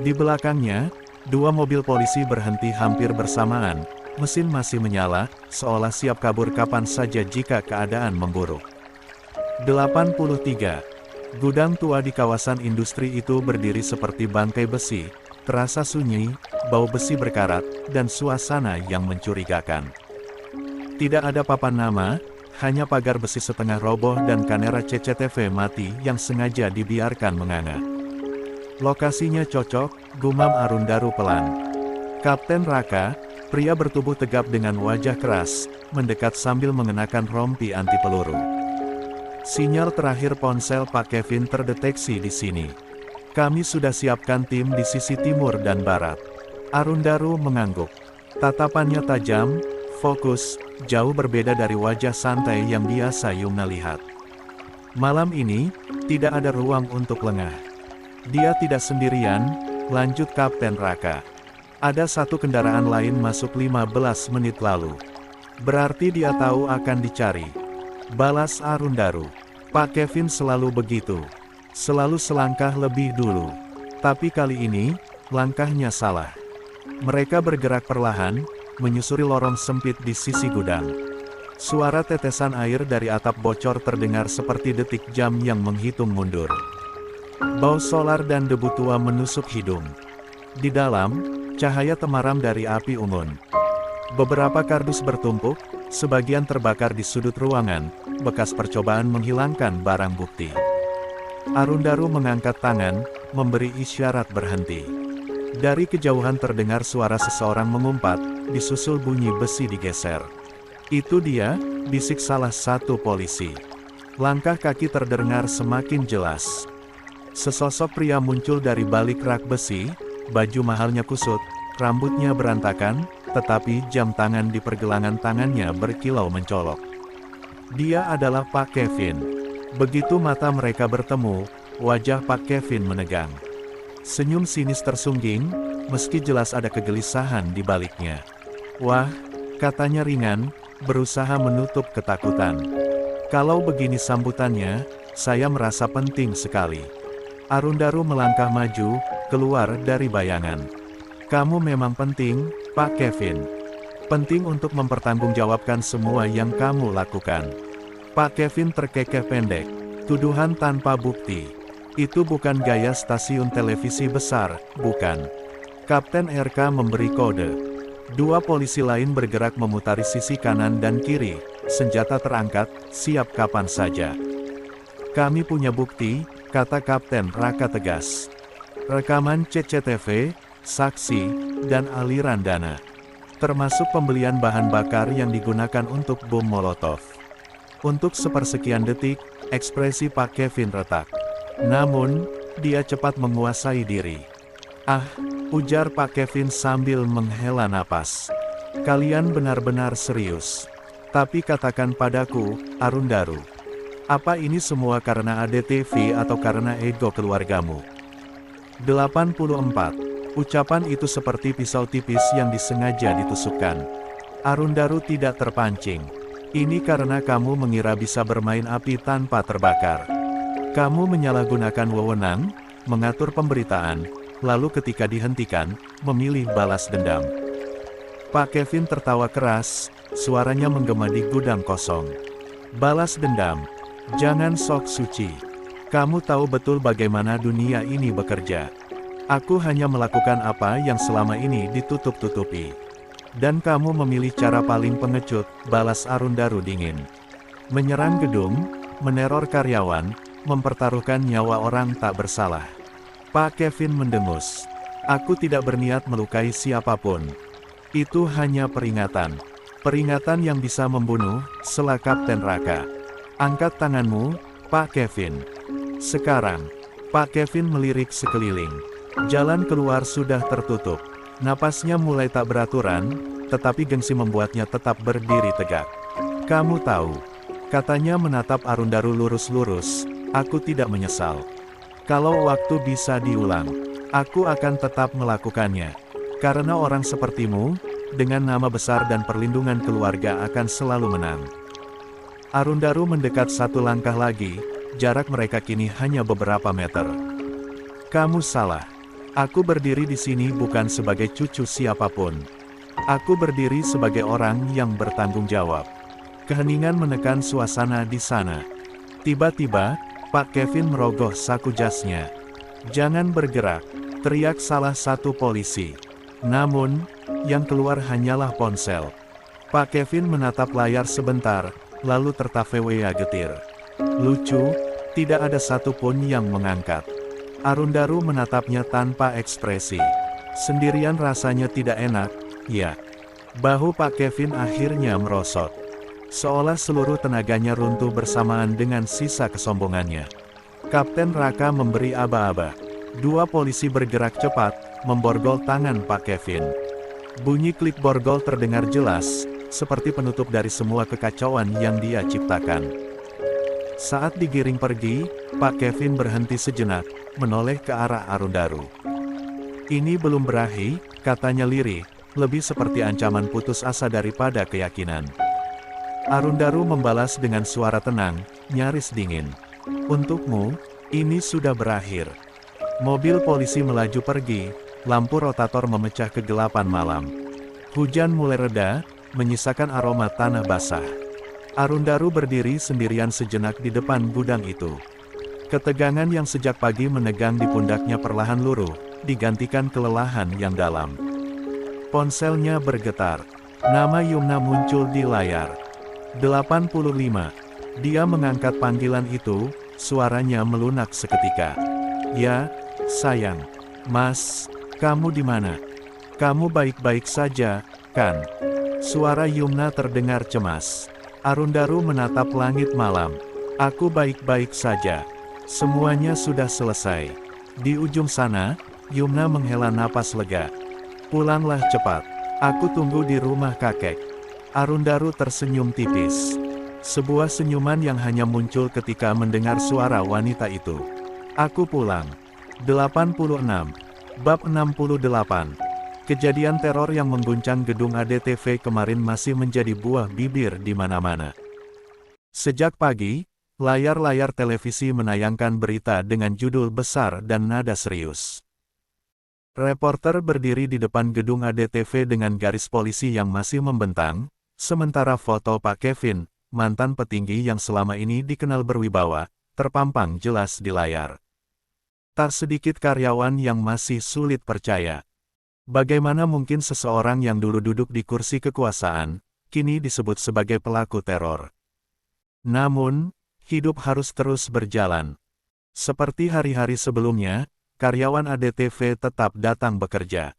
Di belakangnya, dua mobil polisi berhenti hampir bersamaan, mesin masih menyala, seolah siap kabur kapan saja jika keadaan memburuk. 83. Gudang tua di kawasan industri itu berdiri seperti bangkai besi, terasa sunyi, bau besi berkarat, dan suasana yang mencurigakan. Tidak ada papan nama, hanya pagar besi setengah roboh dan kamera CCTV mati yang sengaja dibiarkan menganga. Lokasinya cocok, gumam Arundaru pelan. Kapten Raka, pria bertubuh tegap dengan wajah keras, mendekat sambil mengenakan rompi anti peluru. Sinyal terakhir ponsel Pak Kevin terdeteksi di sini. Kami sudah siapkan tim di sisi timur dan barat. Arundaru mengangguk. Tatapannya tajam, fokus, jauh berbeda dari wajah santai yang biasa Yumna lihat. Malam ini, tidak ada ruang untuk lengah. Dia tidak sendirian, lanjut Kapten Raka. Ada satu kendaraan lain masuk 15 menit lalu. Berarti dia tahu akan dicari. Balas Arundaru. Pak Kevin selalu begitu. Selalu selangkah lebih dulu. Tapi kali ini, langkahnya salah. Mereka bergerak perlahan, menyusuri lorong sempit di sisi gudang. Suara tetesan air dari atap bocor terdengar seperti detik jam yang menghitung mundur. Bau solar dan debu tua menusuk hidung. Di dalam, cahaya temaram dari api unggun. Beberapa kardus bertumpuk, sebagian terbakar di sudut ruangan, bekas percobaan menghilangkan barang bukti. Arundaru mengangkat tangan, memberi isyarat berhenti. Dari kejauhan terdengar suara seseorang mengumpat, disusul bunyi besi digeser. Itu dia, bisik salah satu polisi. Langkah kaki terdengar semakin jelas. Sesosok pria muncul dari balik rak besi, baju mahalnya kusut, rambutnya berantakan, tetapi jam tangan di pergelangan tangannya berkilau mencolok. Dia adalah Pak Kevin. Begitu mata mereka bertemu, wajah Pak Kevin menegang. Senyum sinis tersungging, meski jelas ada kegelisahan di baliknya. Wah, katanya ringan, berusaha menutup ketakutan. Kalau begini sambutannya, saya merasa penting sekali. Arundaru melangkah maju, keluar dari bayangan. Kamu memang penting, Pak Kevin. Penting untuk mempertanggungjawabkan semua yang kamu lakukan. Pak Kevin terkekeh pendek. Tuduhan tanpa bukti. Itu bukan gaya stasiun televisi besar, bukan. Kapten RK memberi kode. Dua polisi lain bergerak memutari sisi kanan dan kiri, senjata terangkat, siap kapan saja. Kami punya bukti, kata Kapten Raka tegas. Rekaman CCTV, saksi, dan aliran dana. Termasuk pembelian bahan bakar yang digunakan untuk bom Molotov. Untuk sepersekian detik, ekspresi Pak Kevin retak. Namun, dia cepat menguasai diri. Ah, ujar Pak Kevin sambil menghela napas. Kalian benar-benar serius. Tapi katakan padaku, Arundaru. Apa ini semua karena ADTV atau karena ego keluargamu? 84. Ucapan itu seperti pisau tipis yang disengaja ditusukkan. Arundaru tidak terpancing. Ini karena kamu mengira bisa bermain api tanpa terbakar. Kamu menyalahgunakan wewenang, mengatur pemberitaan, lalu ketika dihentikan, memilih balas dendam. Pak Kevin tertawa keras, suaranya menggema di gudang kosong. Balas dendam. Jangan sok suci. Kamu tahu betul bagaimana dunia ini bekerja. Aku hanya melakukan apa yang selama ini ditutup-tutupi. Dan kamu memilih cara paling pengecut, balas Arundaru dingin. Menyerang gedung, meneror karyawan, mempertaruhkan nyawa orang tak bersalah. Pak Kevin mendengus. Aku tidak berniat melukai siapapun. Itu hanya peringatan. Peringatan yang bisa membunuh, sela Kapten Raka. Angkat tanganmu, Pak Kevin. Sekarang, Pak Kevin melirik sekeliling. Jalan keluar sudah tertutup. Napasnya mulai tak beraturan, tetapi gengsi membuatnya tetap berdiri tegak. Kamu tahu, katanya menatap Arundaru lurus-lurus, aku tidak menyesal. Kalau waktu bisa diulang, aku akan tetap melakukannya. Karena orang sepertimu, dengan nama besar dan perlindungan keluarga akan selalu menang. Arundaru mendekat satu langkah lagi, jarak mereka kini hanya beberapa meter. Kamu salah. Aku berdiri di sini bukan sebagai cucu siapapun. Aku berdiri sebagai orang yang bertanggung jawab. Keheningan menekan suasana di sana. Tiba-tiba, Pak Kevin merogoh saku jasnya. Jangan bergerak, teriak salah satu polisi. Namun, yang keluar hanyalah ponsel. Pak Kevin menatap layar sebentar, lalu tertawa getir. Lucu, tidak ada satupun yang mengangkat. Arundaru menatapnya tanpa ekspresi. Sendirian rasanya tidak enak, ya. Bahu Pak Kevin akhirnya merosot. Seolah seluruh tenaganya runtuh bersamaan dengan sisa kesombongannya. Kapten Raka memberi aba-aba. Dua polisi bergerak cepat, memborgol tangan Pak Kevin. Bunyi klik borgol terdengar jelas, seperti penutup dari semua kekacauan yang dia ciptakan. Saat digiring pergi, Pak Kevin berhenti sejenak, menoleh ke arah Arundaru. Ini belum berakhir, katanya lirih, lebih seperti ancaman putus asa daripada keyakinan. Arundaru membalas dengan suara tenang, nyaris dingin. Untukmu, ini sudah berakhir. Mobil polisi melaju pergi, lampu rotator memecah kegelapan malam. Hujan mulai reda, menyisakan aroma tanah basah. Arundaru berdiri sendirian sejenak di depan gudang itu. Ketegangan yang sejak pagi menegang di pundaknya perlahan luruh, digantikan kelelahan yang dalam. Ponselnya bergetar. Nama Yumna muncul di layar. 85. Dia mengangkat panggilan itu, suaranya melunak seketika. Ya, sayang. Mas, kamu di mana? Kamu baik-baik saja, kan? Suara Yumna terdengar cemas. Arundaru menatap langit malam. Aku baik-baik saja. Semuanya sudah selesai. Di ujung sana, Yumna menghela napas lega. Pulanglah cepat. Aku tunggu di rumah kakek. Arundaru tersenyum tipis. Sebuah senyuman yang hanya muncul ketika mendengar suara wanita itu. Aku pulang. 86. Bab 68. Kejadian teror yang mengguncang gedung ADTV kemarin masih menjadi buah bibir di mana-mana. Sejak pagi, layar-layar televisi menayangkan berita dengan judul besar dan nada serius. Reporter berdiri di depan gedung ADTV dengan garis polisi yang masih membentang, sementara foto Pak Kevin, mantan petinggi yang selama ini dikenal berwibawa, terpampang jelas di layar. Tak sedikit karyawan yang masih sulit percaya. Bagaimana mungkin seseorang yang dulu duduk di kursi kekuasaan, kini disebut sebagai pelaku teror. Namun, hidup harus terus berjalan. Seperti hari-hari sebelumnya, karyawan ADTV tetap datang bekerja.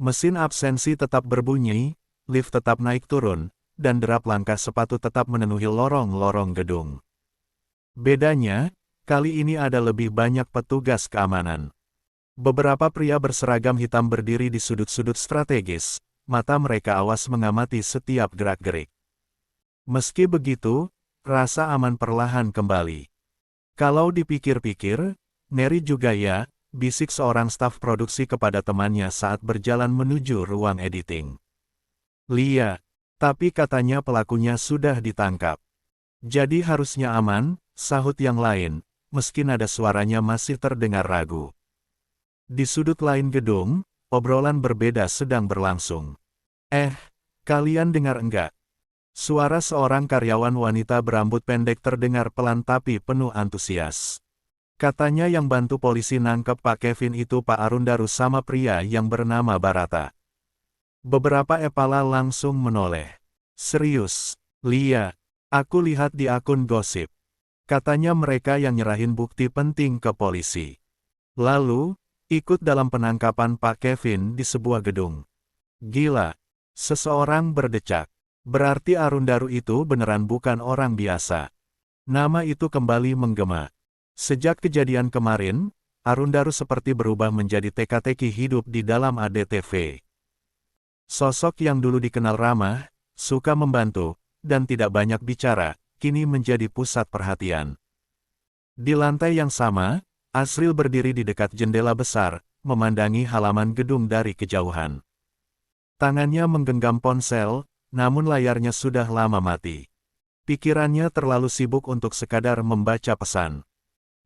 Mesin absensi tetap berbunyi, lift tetap naik turun, dan derap langkah sepatu tetap memenuhi lorong-lorong gedung. Bedanya, kali ini ada lebih banyak petugas keamanan. Beberapa pria berseragam hitam berdiri di sudut-sudut strategis, mata mereka awas mengamati setiap gerak-gerik. Meski begitu, rasa aman perlahan kembali. Kalau dipikir-pikir, ngeri juga ya, bisik seorang staf produksi kepada temannya saat berjalan menuju ruang editing. Lia, tapi katanya pelakunya sudah ditangkap. Jadi harusnya aman, sahut yang lain, meski nada suaranya masih terdengar ragu. Di sudut lain gedung, obrolan berbeda sedang berlangsung. Kalian dengar enggak? Suara seorang karyawan wanita berambut pendek terdengar pelan tapi penuh antusias. Katanya yang bantu polisi nangkep Pak Kevin itu Pak Arundaru sama pria yang bernama Barata. Beberapa epala langsung menoleh. Serius, Lia, aku lihat di akun gosip. Katanya mereka yang nyerahin bukti penting ke polisi. Lalu, ikut dalam penangkapan Pak Kevin di sebuah gedung. Gila, seseorang berdecak. Berarti Arundaru itu beneran bukan orang biasa. Nama itu kembali menggema. Sejak kejadian kemarin, Arundaru seperti berubah menjadi teka-teki hidup di dalam ADTV. Sosok yang dulu dikenal ramah, suka membantu, dan tidak banyak bicara, kini menjadi pusat perhatian. Di lantai yang sama, Asril berdiri di dekat jendela besar, memandangi halaman gedung dari kejauhan. Tangannya menggenggam ponsel, namun layarnya sudah lama mati. Pikirannya terlalu sibuk untuk sekadar membaca pesan.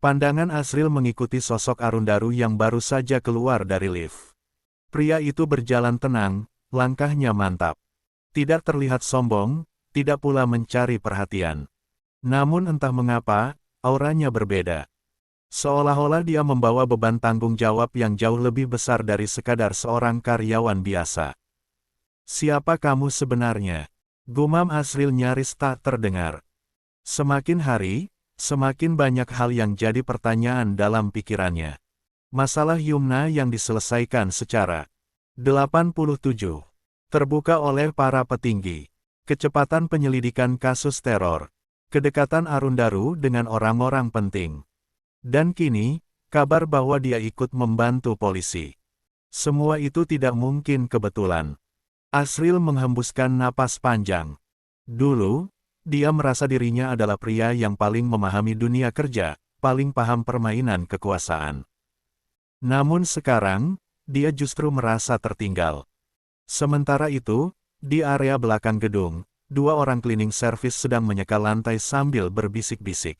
Pandangan Asril mengikuti sosok Arundaru yang baru saja keluar dari lift. Pria itu berjalan tenang, langkahnya mantap. Tidak terlihat sombong, tidak pula mencari perhatian. Namun entah mengapa, auranya berbeda. Seolah-olah dia membawa beban tanggung jawab yang jauh lebih besar dari sekadar seorang karyawan biasa. Siapa kamu sebenarnya? Gumam Asril nyaris tak terdengar. Semakin hari, semakin banyak hal yang jadi pertanyaan dalam pikirannya. Masalah Yumna yang diselesaikan secara 87. Terbuka oleh para petinggi. Kecepatan penyelidikan kasus teror. Kedekatan Arundaru dengan orang-orang penting. Dan kini, kabar bahwa dia ikut membantu polisi. Semua itu tidak mungkin kebetulan. Asril menghembuskan napas panjang. Dulu, dia merasa dirinya adalah pria yang paling memahami dunia kerja, paling paham permainan kekuasaan. Namun sekarang, dia justru merasa tertinggal. Sementara itu, di area belakang gedung, dua orang cleaning service sedang menyeka lantai sambil berbisik-bisik.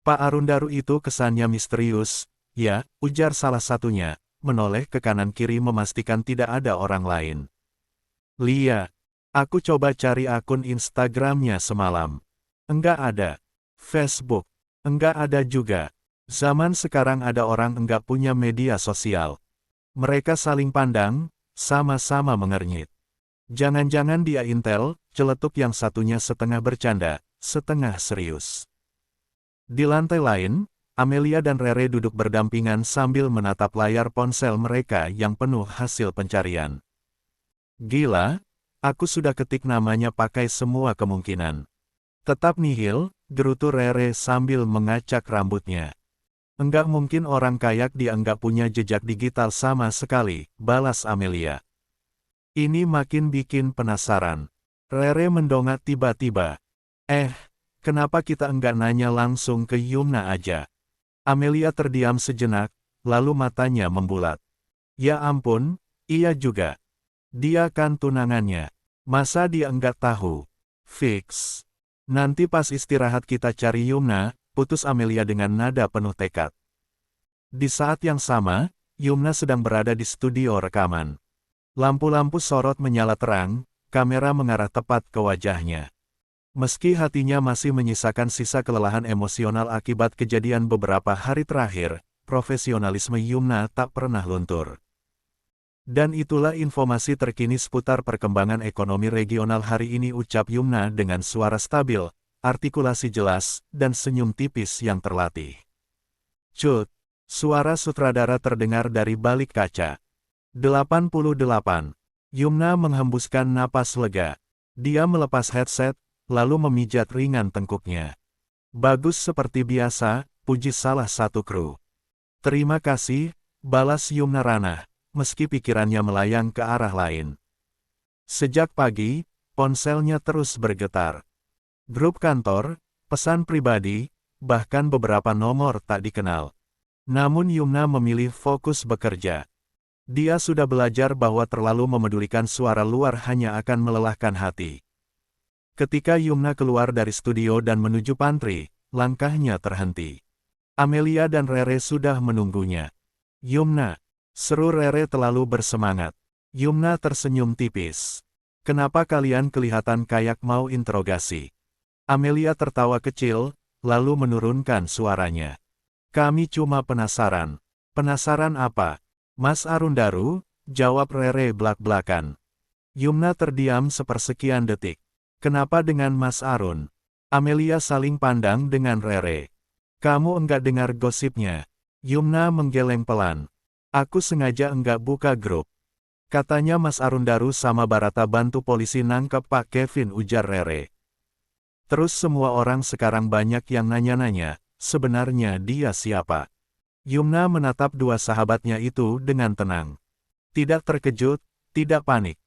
Pak Arundaru itu kesannya misterius, ya, ujar salah satunya, menoleh ke kanan-kiri memastikan tidak ada orang lain. Lia, aku coba cari akun Instagramnya semalam. Enggak ada. Facebook. Enggak ada juga. Zaman sekarang ada orang enggak punya media sosial. Mereka saling pandang, sama-sama mengernyit. Jangan-jangan dia intel, celetuk yang satunya setengah bercanda, setengah serius. Di lantai lain, Amelia dan Rere duduk berdampingan sambil menatap layar ponsel mereka yang penuh hasil pencarian. Gila, aku sudah ketik namanya pakai semua kemungkinan. Tetap nihil, gerutu Rere sambil mengacak rambutnya. Enggak mungkin orang kayak dia enggak punya jejak digital sama sekali, balas Amelia. Ini makin bikin penasaran. Rere mendongak tiba-tiba. Kenapa kita enggak nanya langsung ke Yumna aja? Amelia terdiam sejenak, lalu matanya membulat. Ya ampun, iya juga. Dia kan tunangannya. Masa dia enggak tahu? Fix. Nanti pas istirahat kita cari Yumna, putus Amelia dengan nada penuh tekad. Di saat yang sama, Yumna sedang berada di studio rekaman. Lampu-lampu sorot menyala terang, kamera mengarah tepat ke wajahnya. Meski hatinya masih menyisakan sisa kelelahan emosional akibat kejadian beberapa hari terakhir, profesionalisme Yumna tak pernah luntur. Dan itulah informasi terkini seputar perkembangan ekonomi regional hari ini, ucap Yumna dengan suara stabil, artikulasi jelas, dan senyum tipis yang terlatih. Cut, suara sutradara terdengar dari balik kaca. 88. Yumna menghembuskan napas lega. Dia melepas headset, lalu memijat ringan tengkuknya. Bagus seperti biasa, puji salah satu kru. Terima kasih, balas Yumna ranah, meski pikirannya melayang ke arah lain. Sejak pagi, ponselnya terus bergetar. Grup kantor, pesan pribadi, bahkan beberapa nomor tak dikenal. Namun Yumna memilih fokus bekerja. Dia sudah belajar bahwa terlalu memedulikan suara luar hanya akan melelahkan hati. Ketika Yumna keluar dari studio dan menuju pantry, langkahnya terhenti. Amelia dan Rere sudah menunggunya. Yumna, seru Rere terlalu bersemangat. Yumna tersenyum tipis. Kenapa kalian kelihatan kayak mau interogasi? Amelia tertawa kecil, lalu menurunkan suaranya. Kami cuma penasaran. Penasaran apa? Mas Arundaru, jawab Rere belak-belakan. Yumna terdiam sepersekian detik. Kenapa dengan Mas Arun? Amelia saling pandang dengan Rere. Kamu enggak dengar gosipnya? Yumna menggeleng pelan. Aku sengaja enggak buka grup. Katanya Mas Arundaru sama Barata bantu polisi nangkep Pak Kevin, ujar Rere. Terus semua orang sekarang banyak yang nanya-nanya, sebenarnya dia siapa? Yumna menatap dua sahabatnya itu dengan tenang. Tidak terkejut, tidak panik.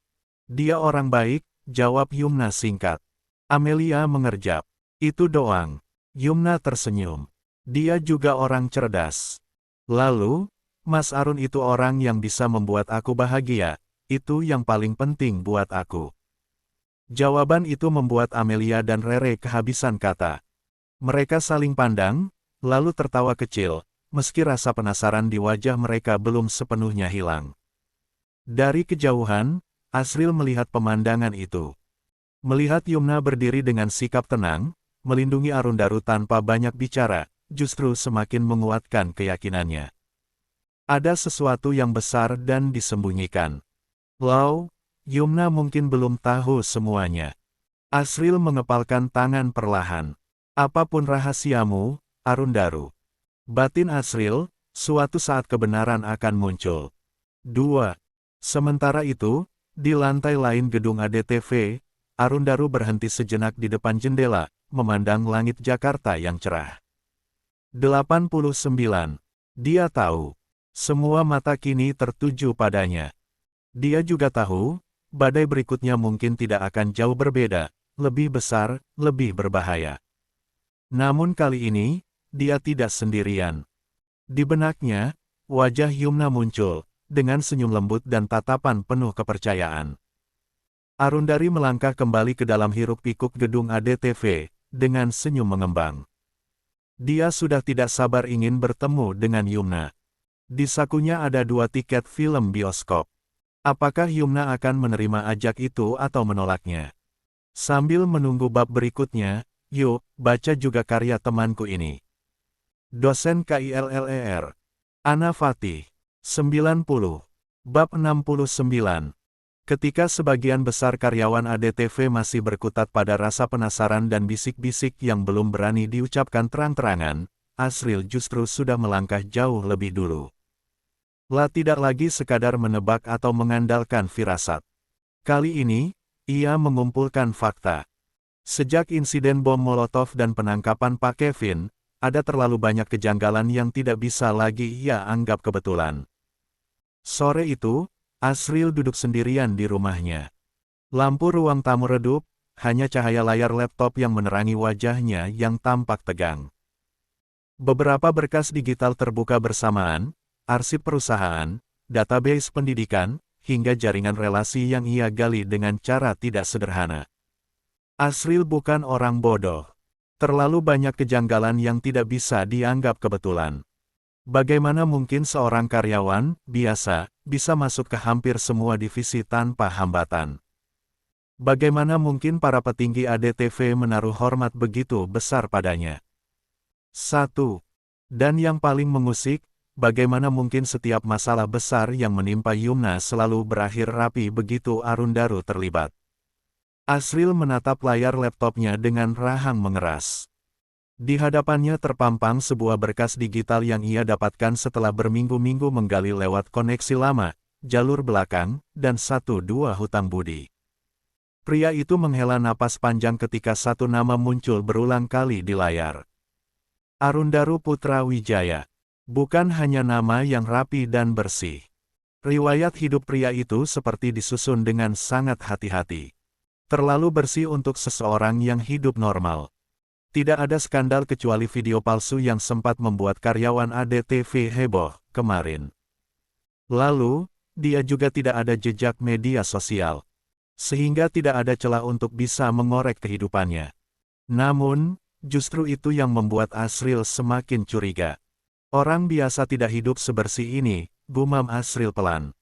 Dia orang baik, jawab Yumna singkat. Amelia mengerjap. Itu doang. Yumna tersenyum. Dia juga orang cerdas. Lalu, Mas Arun itu orang yang bisa membuat aku bahagia, itu yang paling penting buat aku. Jawaban itu membuat Amelia dan Rere kehabisan kata. Mereka saling pandang, lalu tertawa kecil, meski rasa penasaran di wajah mereka belum sepenuhnya hilang. Dari kejauhan, Asril melihat pemandangan itu. Melihat Yumna berdiri dengan sikap tenang, melindungi Arundaru tanpa banyak bicara, justru semakin menguatkan keyakinannya. Ada sesuatu yang besar dan disembunyikan. Lau, Yumna mungkin belum tahu semuanya. Asril mengepalkan tangan perlahan. Apapun rahasiamu, Arundaru. Batin Asril, suatu saat kebenaran akan muncul. 2. Sementara itu, di lantai lain gedung ADTV, Arundaru berhenti sejenak di depan jendela, memandang langit Jakarta yang cerah. 89. Dia tahu. Semua mata kini tertuju padanya. Dia juga tahu, badai berikutnya mungkin tidak akan jauh berbeda, lebih besar, lebih berbahaya. Namun kali ini, dia tidak sendirian. Di benaknya, wajah Yumna muncul, dengan senyum lembut dan tatapan penuh kepercayaan. Arundari melangkah kembali ke dalam hiruk-pikuk gedung ADTV, dengan senyum mengembang. Dia sudah tidak sabar ingin bertemu dengan Yumna. Di sakunya ada 2 tiket film bioskop. Apakah Yumna akan menerima ajak itu atau menolaknya? Sambil menunggu bab berikutnya, yuk, baca juga karya temanku ini. Dosen KILLER. Ana Fatih. 90. Bab 69. Ketika sebagian besar karyawan ADTV masih berkutat pada rasa penasaran dan bisik-bisik yang belum berani diucapkan terang-terangan, Asril justru sudah melangkah jauh lebih dulu. Tidak lagi sekadar menebak atau mengandalkan firasat. Kali ini, ia mengumpulkan fakta. Sejak insiden bom Molotov dan penangkapan Pak Kevin, ada terlalu banyak kejanggalan yang tidak bisa lagi ia anggap kebetulan. Sore itu, Asril duduk sendirian di rumahnya. Lampu ruang tamu redup, hanya cahaya layar laptop yang menerangi wajahnya yang tampak tegang. Beberapa berkas digital terbuka bersamaan, arsip perusahaan, database pendidikan, hingga jaringan relasi yang ia gali dengan cara tidak sederhana. Asril bukan orang bodoh. Terlalu banyak kejanggalan yang tidak bisa dianggap kebetulan. Bagaimana mungkin seorang karyawan, biasa, bisa masuk ke hampir semua divisi tanpa hambatan? Bagaimana mungkin para petinggi ADTV menaruh hormat begitu besar padanya? 1. Dan yang paling mengusik, bagaimana mungkin setiap masalah besar yang menimpa Yumna selalu berakhir rapi begitu Arundaru terlibat? Asril menatap layar laptopnya dengan rahang mengeras. Di hadapannya terpampang sebuah berkas digital yang ia dapatkan setelah berminggu-minggu menggali lewat koneksi lama, jalur belakang, dan 1-2 hutang budi. Pria itu menghela napas panjang ketika satu nama muncul berulang kali di layar. Arundaru Putra Wijaya. Bukan hanya nama yang rapi dan bersih. Riwayat hidup pria itu seperti disusun dengan sangat hati-hati. Terlalu bersih untuk seseorang yang hidup normal. Tidak ada skandal kecuali video palsu yang sempat membuat karyawan ADTV heboh kemarin. Lalu, dia juga tidak ada jejak media sosial. Sehingga tidak ada celah untuk bisa mengorek kehidupannya. Namun, justru itu yang membuat Asril semakin curiga. Orang biasa tidak hidup sebersih ini, gumam Asril pelan.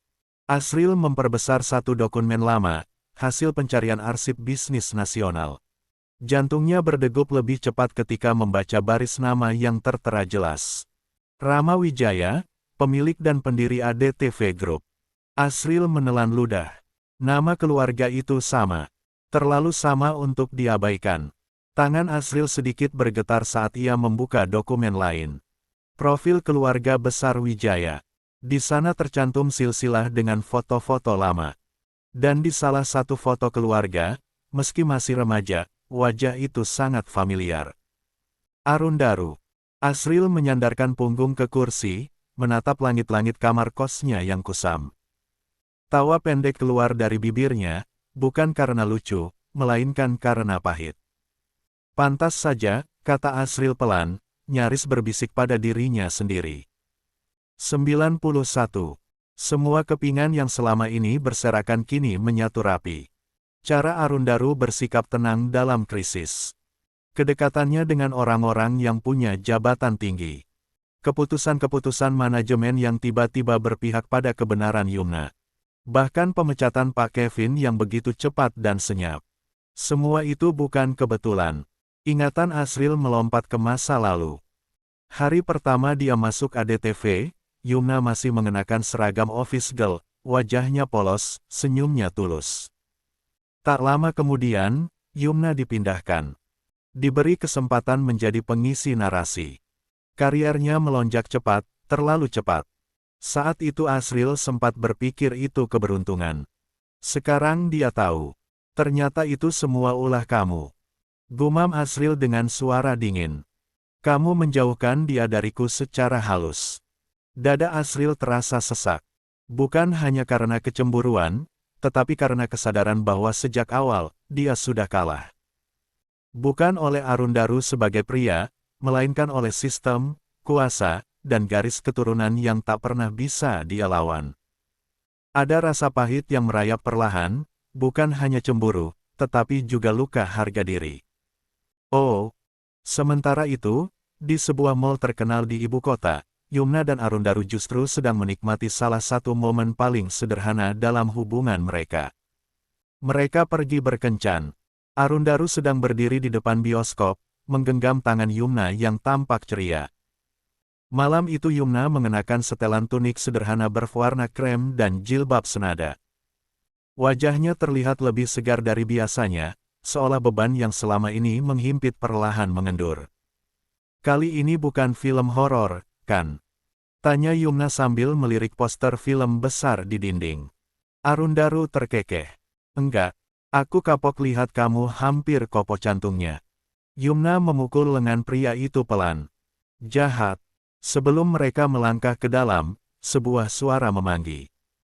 Asril memperbesar satu dokumen lama, hasil pencarian arsip bisnis nasional. Jantungnya berdegup lebih cepat ketika membaca baris nama yang tertera jelas. Rama Wijaya, pemilik dan pendiri ADTV Group. Asril menelan ludah. Nama keluarga itu sama. Terlalu sama untuk diabaikan. Tangan Asril sedikit bergetar saat ia membuka dokumen lain. Profil keluarga besar Wijaya. Di sana tercantum silsilah dengan foto-foto lama. Dan di salah satu foto keluarga, meski masih remaja, wajah itu sangat familiar. Arundaru. Asril menyandarkan punggung ke kursi, menatap langit-langit kamar kosnya yang kusam. Tawa pendek keluar dari bibirnya, bukan karena lucu, melainkan karena pahit. Pantas saja, kata Asril pelan, nyaris berbisik pada dirinya sendiri. 91. Semua kepingan yang selama ini berserakan kini menyatu rapi. Cara Arundaru bersikap tenang dalam krisis. Kedekatannya dengan orang-orang yang punya jabatan tinggi. Keputusan-keputusan manajemen yang tiba-tiba berpihak pada kebenaran Yumna. Bahkan pemecatan Pak Kevin yang begitu cepat dan senyap. Semua itu bukan kebetulan. Ingatan Asril melompat ke masa lalu. Hari pertama dia masuk ADTV, Yumna masih mengenakan seragam office girl, wajahnya polos, senyumnya tulus. Tak lama kemudian, Yumna dipindahkan. Diberi kesempatan menjadi pengisi narasi. Kariernya melonjak cepat, terlalu cepat. Saat itu Asril sempat berpikir itu keberuntungan. Sekarang dia tahu. Ternyata itu semua ulah kamu. Gumam Asril dengan suara dingin. Kamu menjauhkan dia dariku secara halus. Dada Asril terasa sesak. Bukan hanya karena kecemburuan, tetapi karena kesadaran bahwa sejak awal, dia sudah kalah. Bukan oleh Arundaru sebagai pria, melainkan oleh sistem, kuasa, dan garis keturunan yang tak pernah bisa dia lawan. Ada rasa pahit yang merayap perlahan, bukan hanya cemburu, tetapi juga luka harga diri. Oh, sementara itu, di sebuah mall terkenal di ibu kota, Yumna dan Arundaru justru sedang menikmati salah satu momen paling sederhana dalam hubungan mereka. Mereka pergi berkencan. Arundaru sedang berdiri di depan bioskop, menggenggam tangan Yumna yang tampak ceria. Malam itu Yumna mengenakan setelan tunik sederhana berwarna krem dan jilbab senada. Wajahnya terlihat lebih segar dari biasanya, seolah beban yang selama ini menghimpit perlahan mengendur. Kali ini bukan film horor, kan? Tanya Yumna sambil melirik poster film besar di dinding. Arundaru terkekeh. Enggak, aku kapok lihat kamu hampir kopot jantungnya. Yumna memukul lengan pria itu pelan. Jahat. Sebelum mereka melangkah ke dalam, sebuah suara memanggil.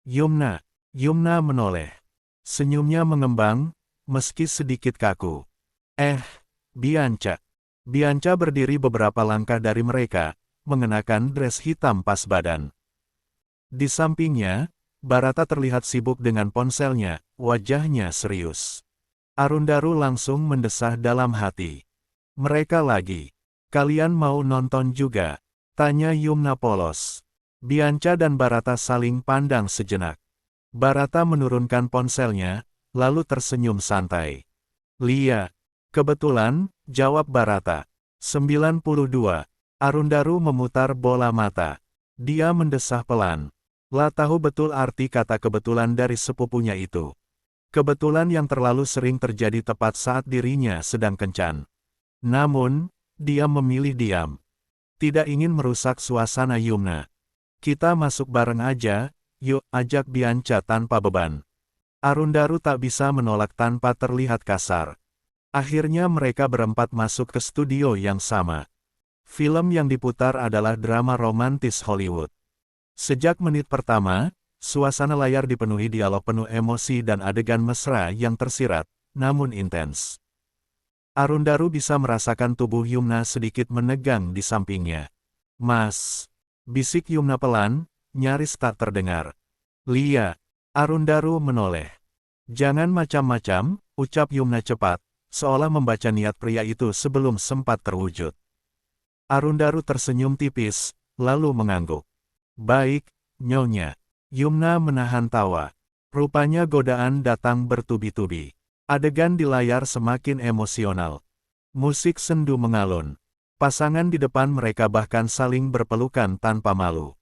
Yumna. Yumna menoleh. Senyumnya mengembang, meski sedikit kaku. Bianca. Bianca berdiri beberapa langkah dari mereka, mengenakan dress hitam pas badan. Di sampingnya, Barata terlihat sibuk dengan ponselnya, wajahnya serius. Arundaru langsung mendesah dalam hati. Mereka lagi. Kalian mau nonton juga? Tanya Yumna polos. Bianca dan Barata saling pandang sejenak. Barata menurunkan ponselnya, lalu tersenyum santai. Lia. Kebetulan, jawab Barata. 92. Arundaru memutar bola mata. Dia mendesah pelan. Lah tahu betul arti kata kebetulan dari sepupunya itu. Kebetulan yang terlalu sering terjadi tepat saat dirinya sedang kencan. Namun, dia memilih diam. Tidak ingin merusak suasana Yumna. Kita masuk bareng aja, yuk, ajak Bianca tanpa beban. Arundaru tak bisa menolak tanpa terlihat kasar. Akhirnya mereka berempat masuk ke studio yang sama. Film yang diputar adalah drama romantis Hollywood. Sejak menit pertama, suasana layar dipenuhi dialog penuh emosi dan adegan mesra yang tersirat, namun intens. Arundaru bisa merasakan tubuh Yumna sedikit menegang di sampingnya. Mas, bisik Yumna pelan, nyaris tak terdengar. Lia, Arundaru menoleh. Jangan macam-macam, ucap Yumna cepat, seolah membaca niat pria itu sebelum sempat terwujud. Arundaru tersenyum tipis, lalu mengangguk. Baik, Nyonya. Yumna menahan tawa. Rupanya godaan datang bertubi-tubi. Adegan di layar semakin emosional. Musik sendu mengalun. Pasangan di depan mereka bahkan saling berpelukan tanpa malu.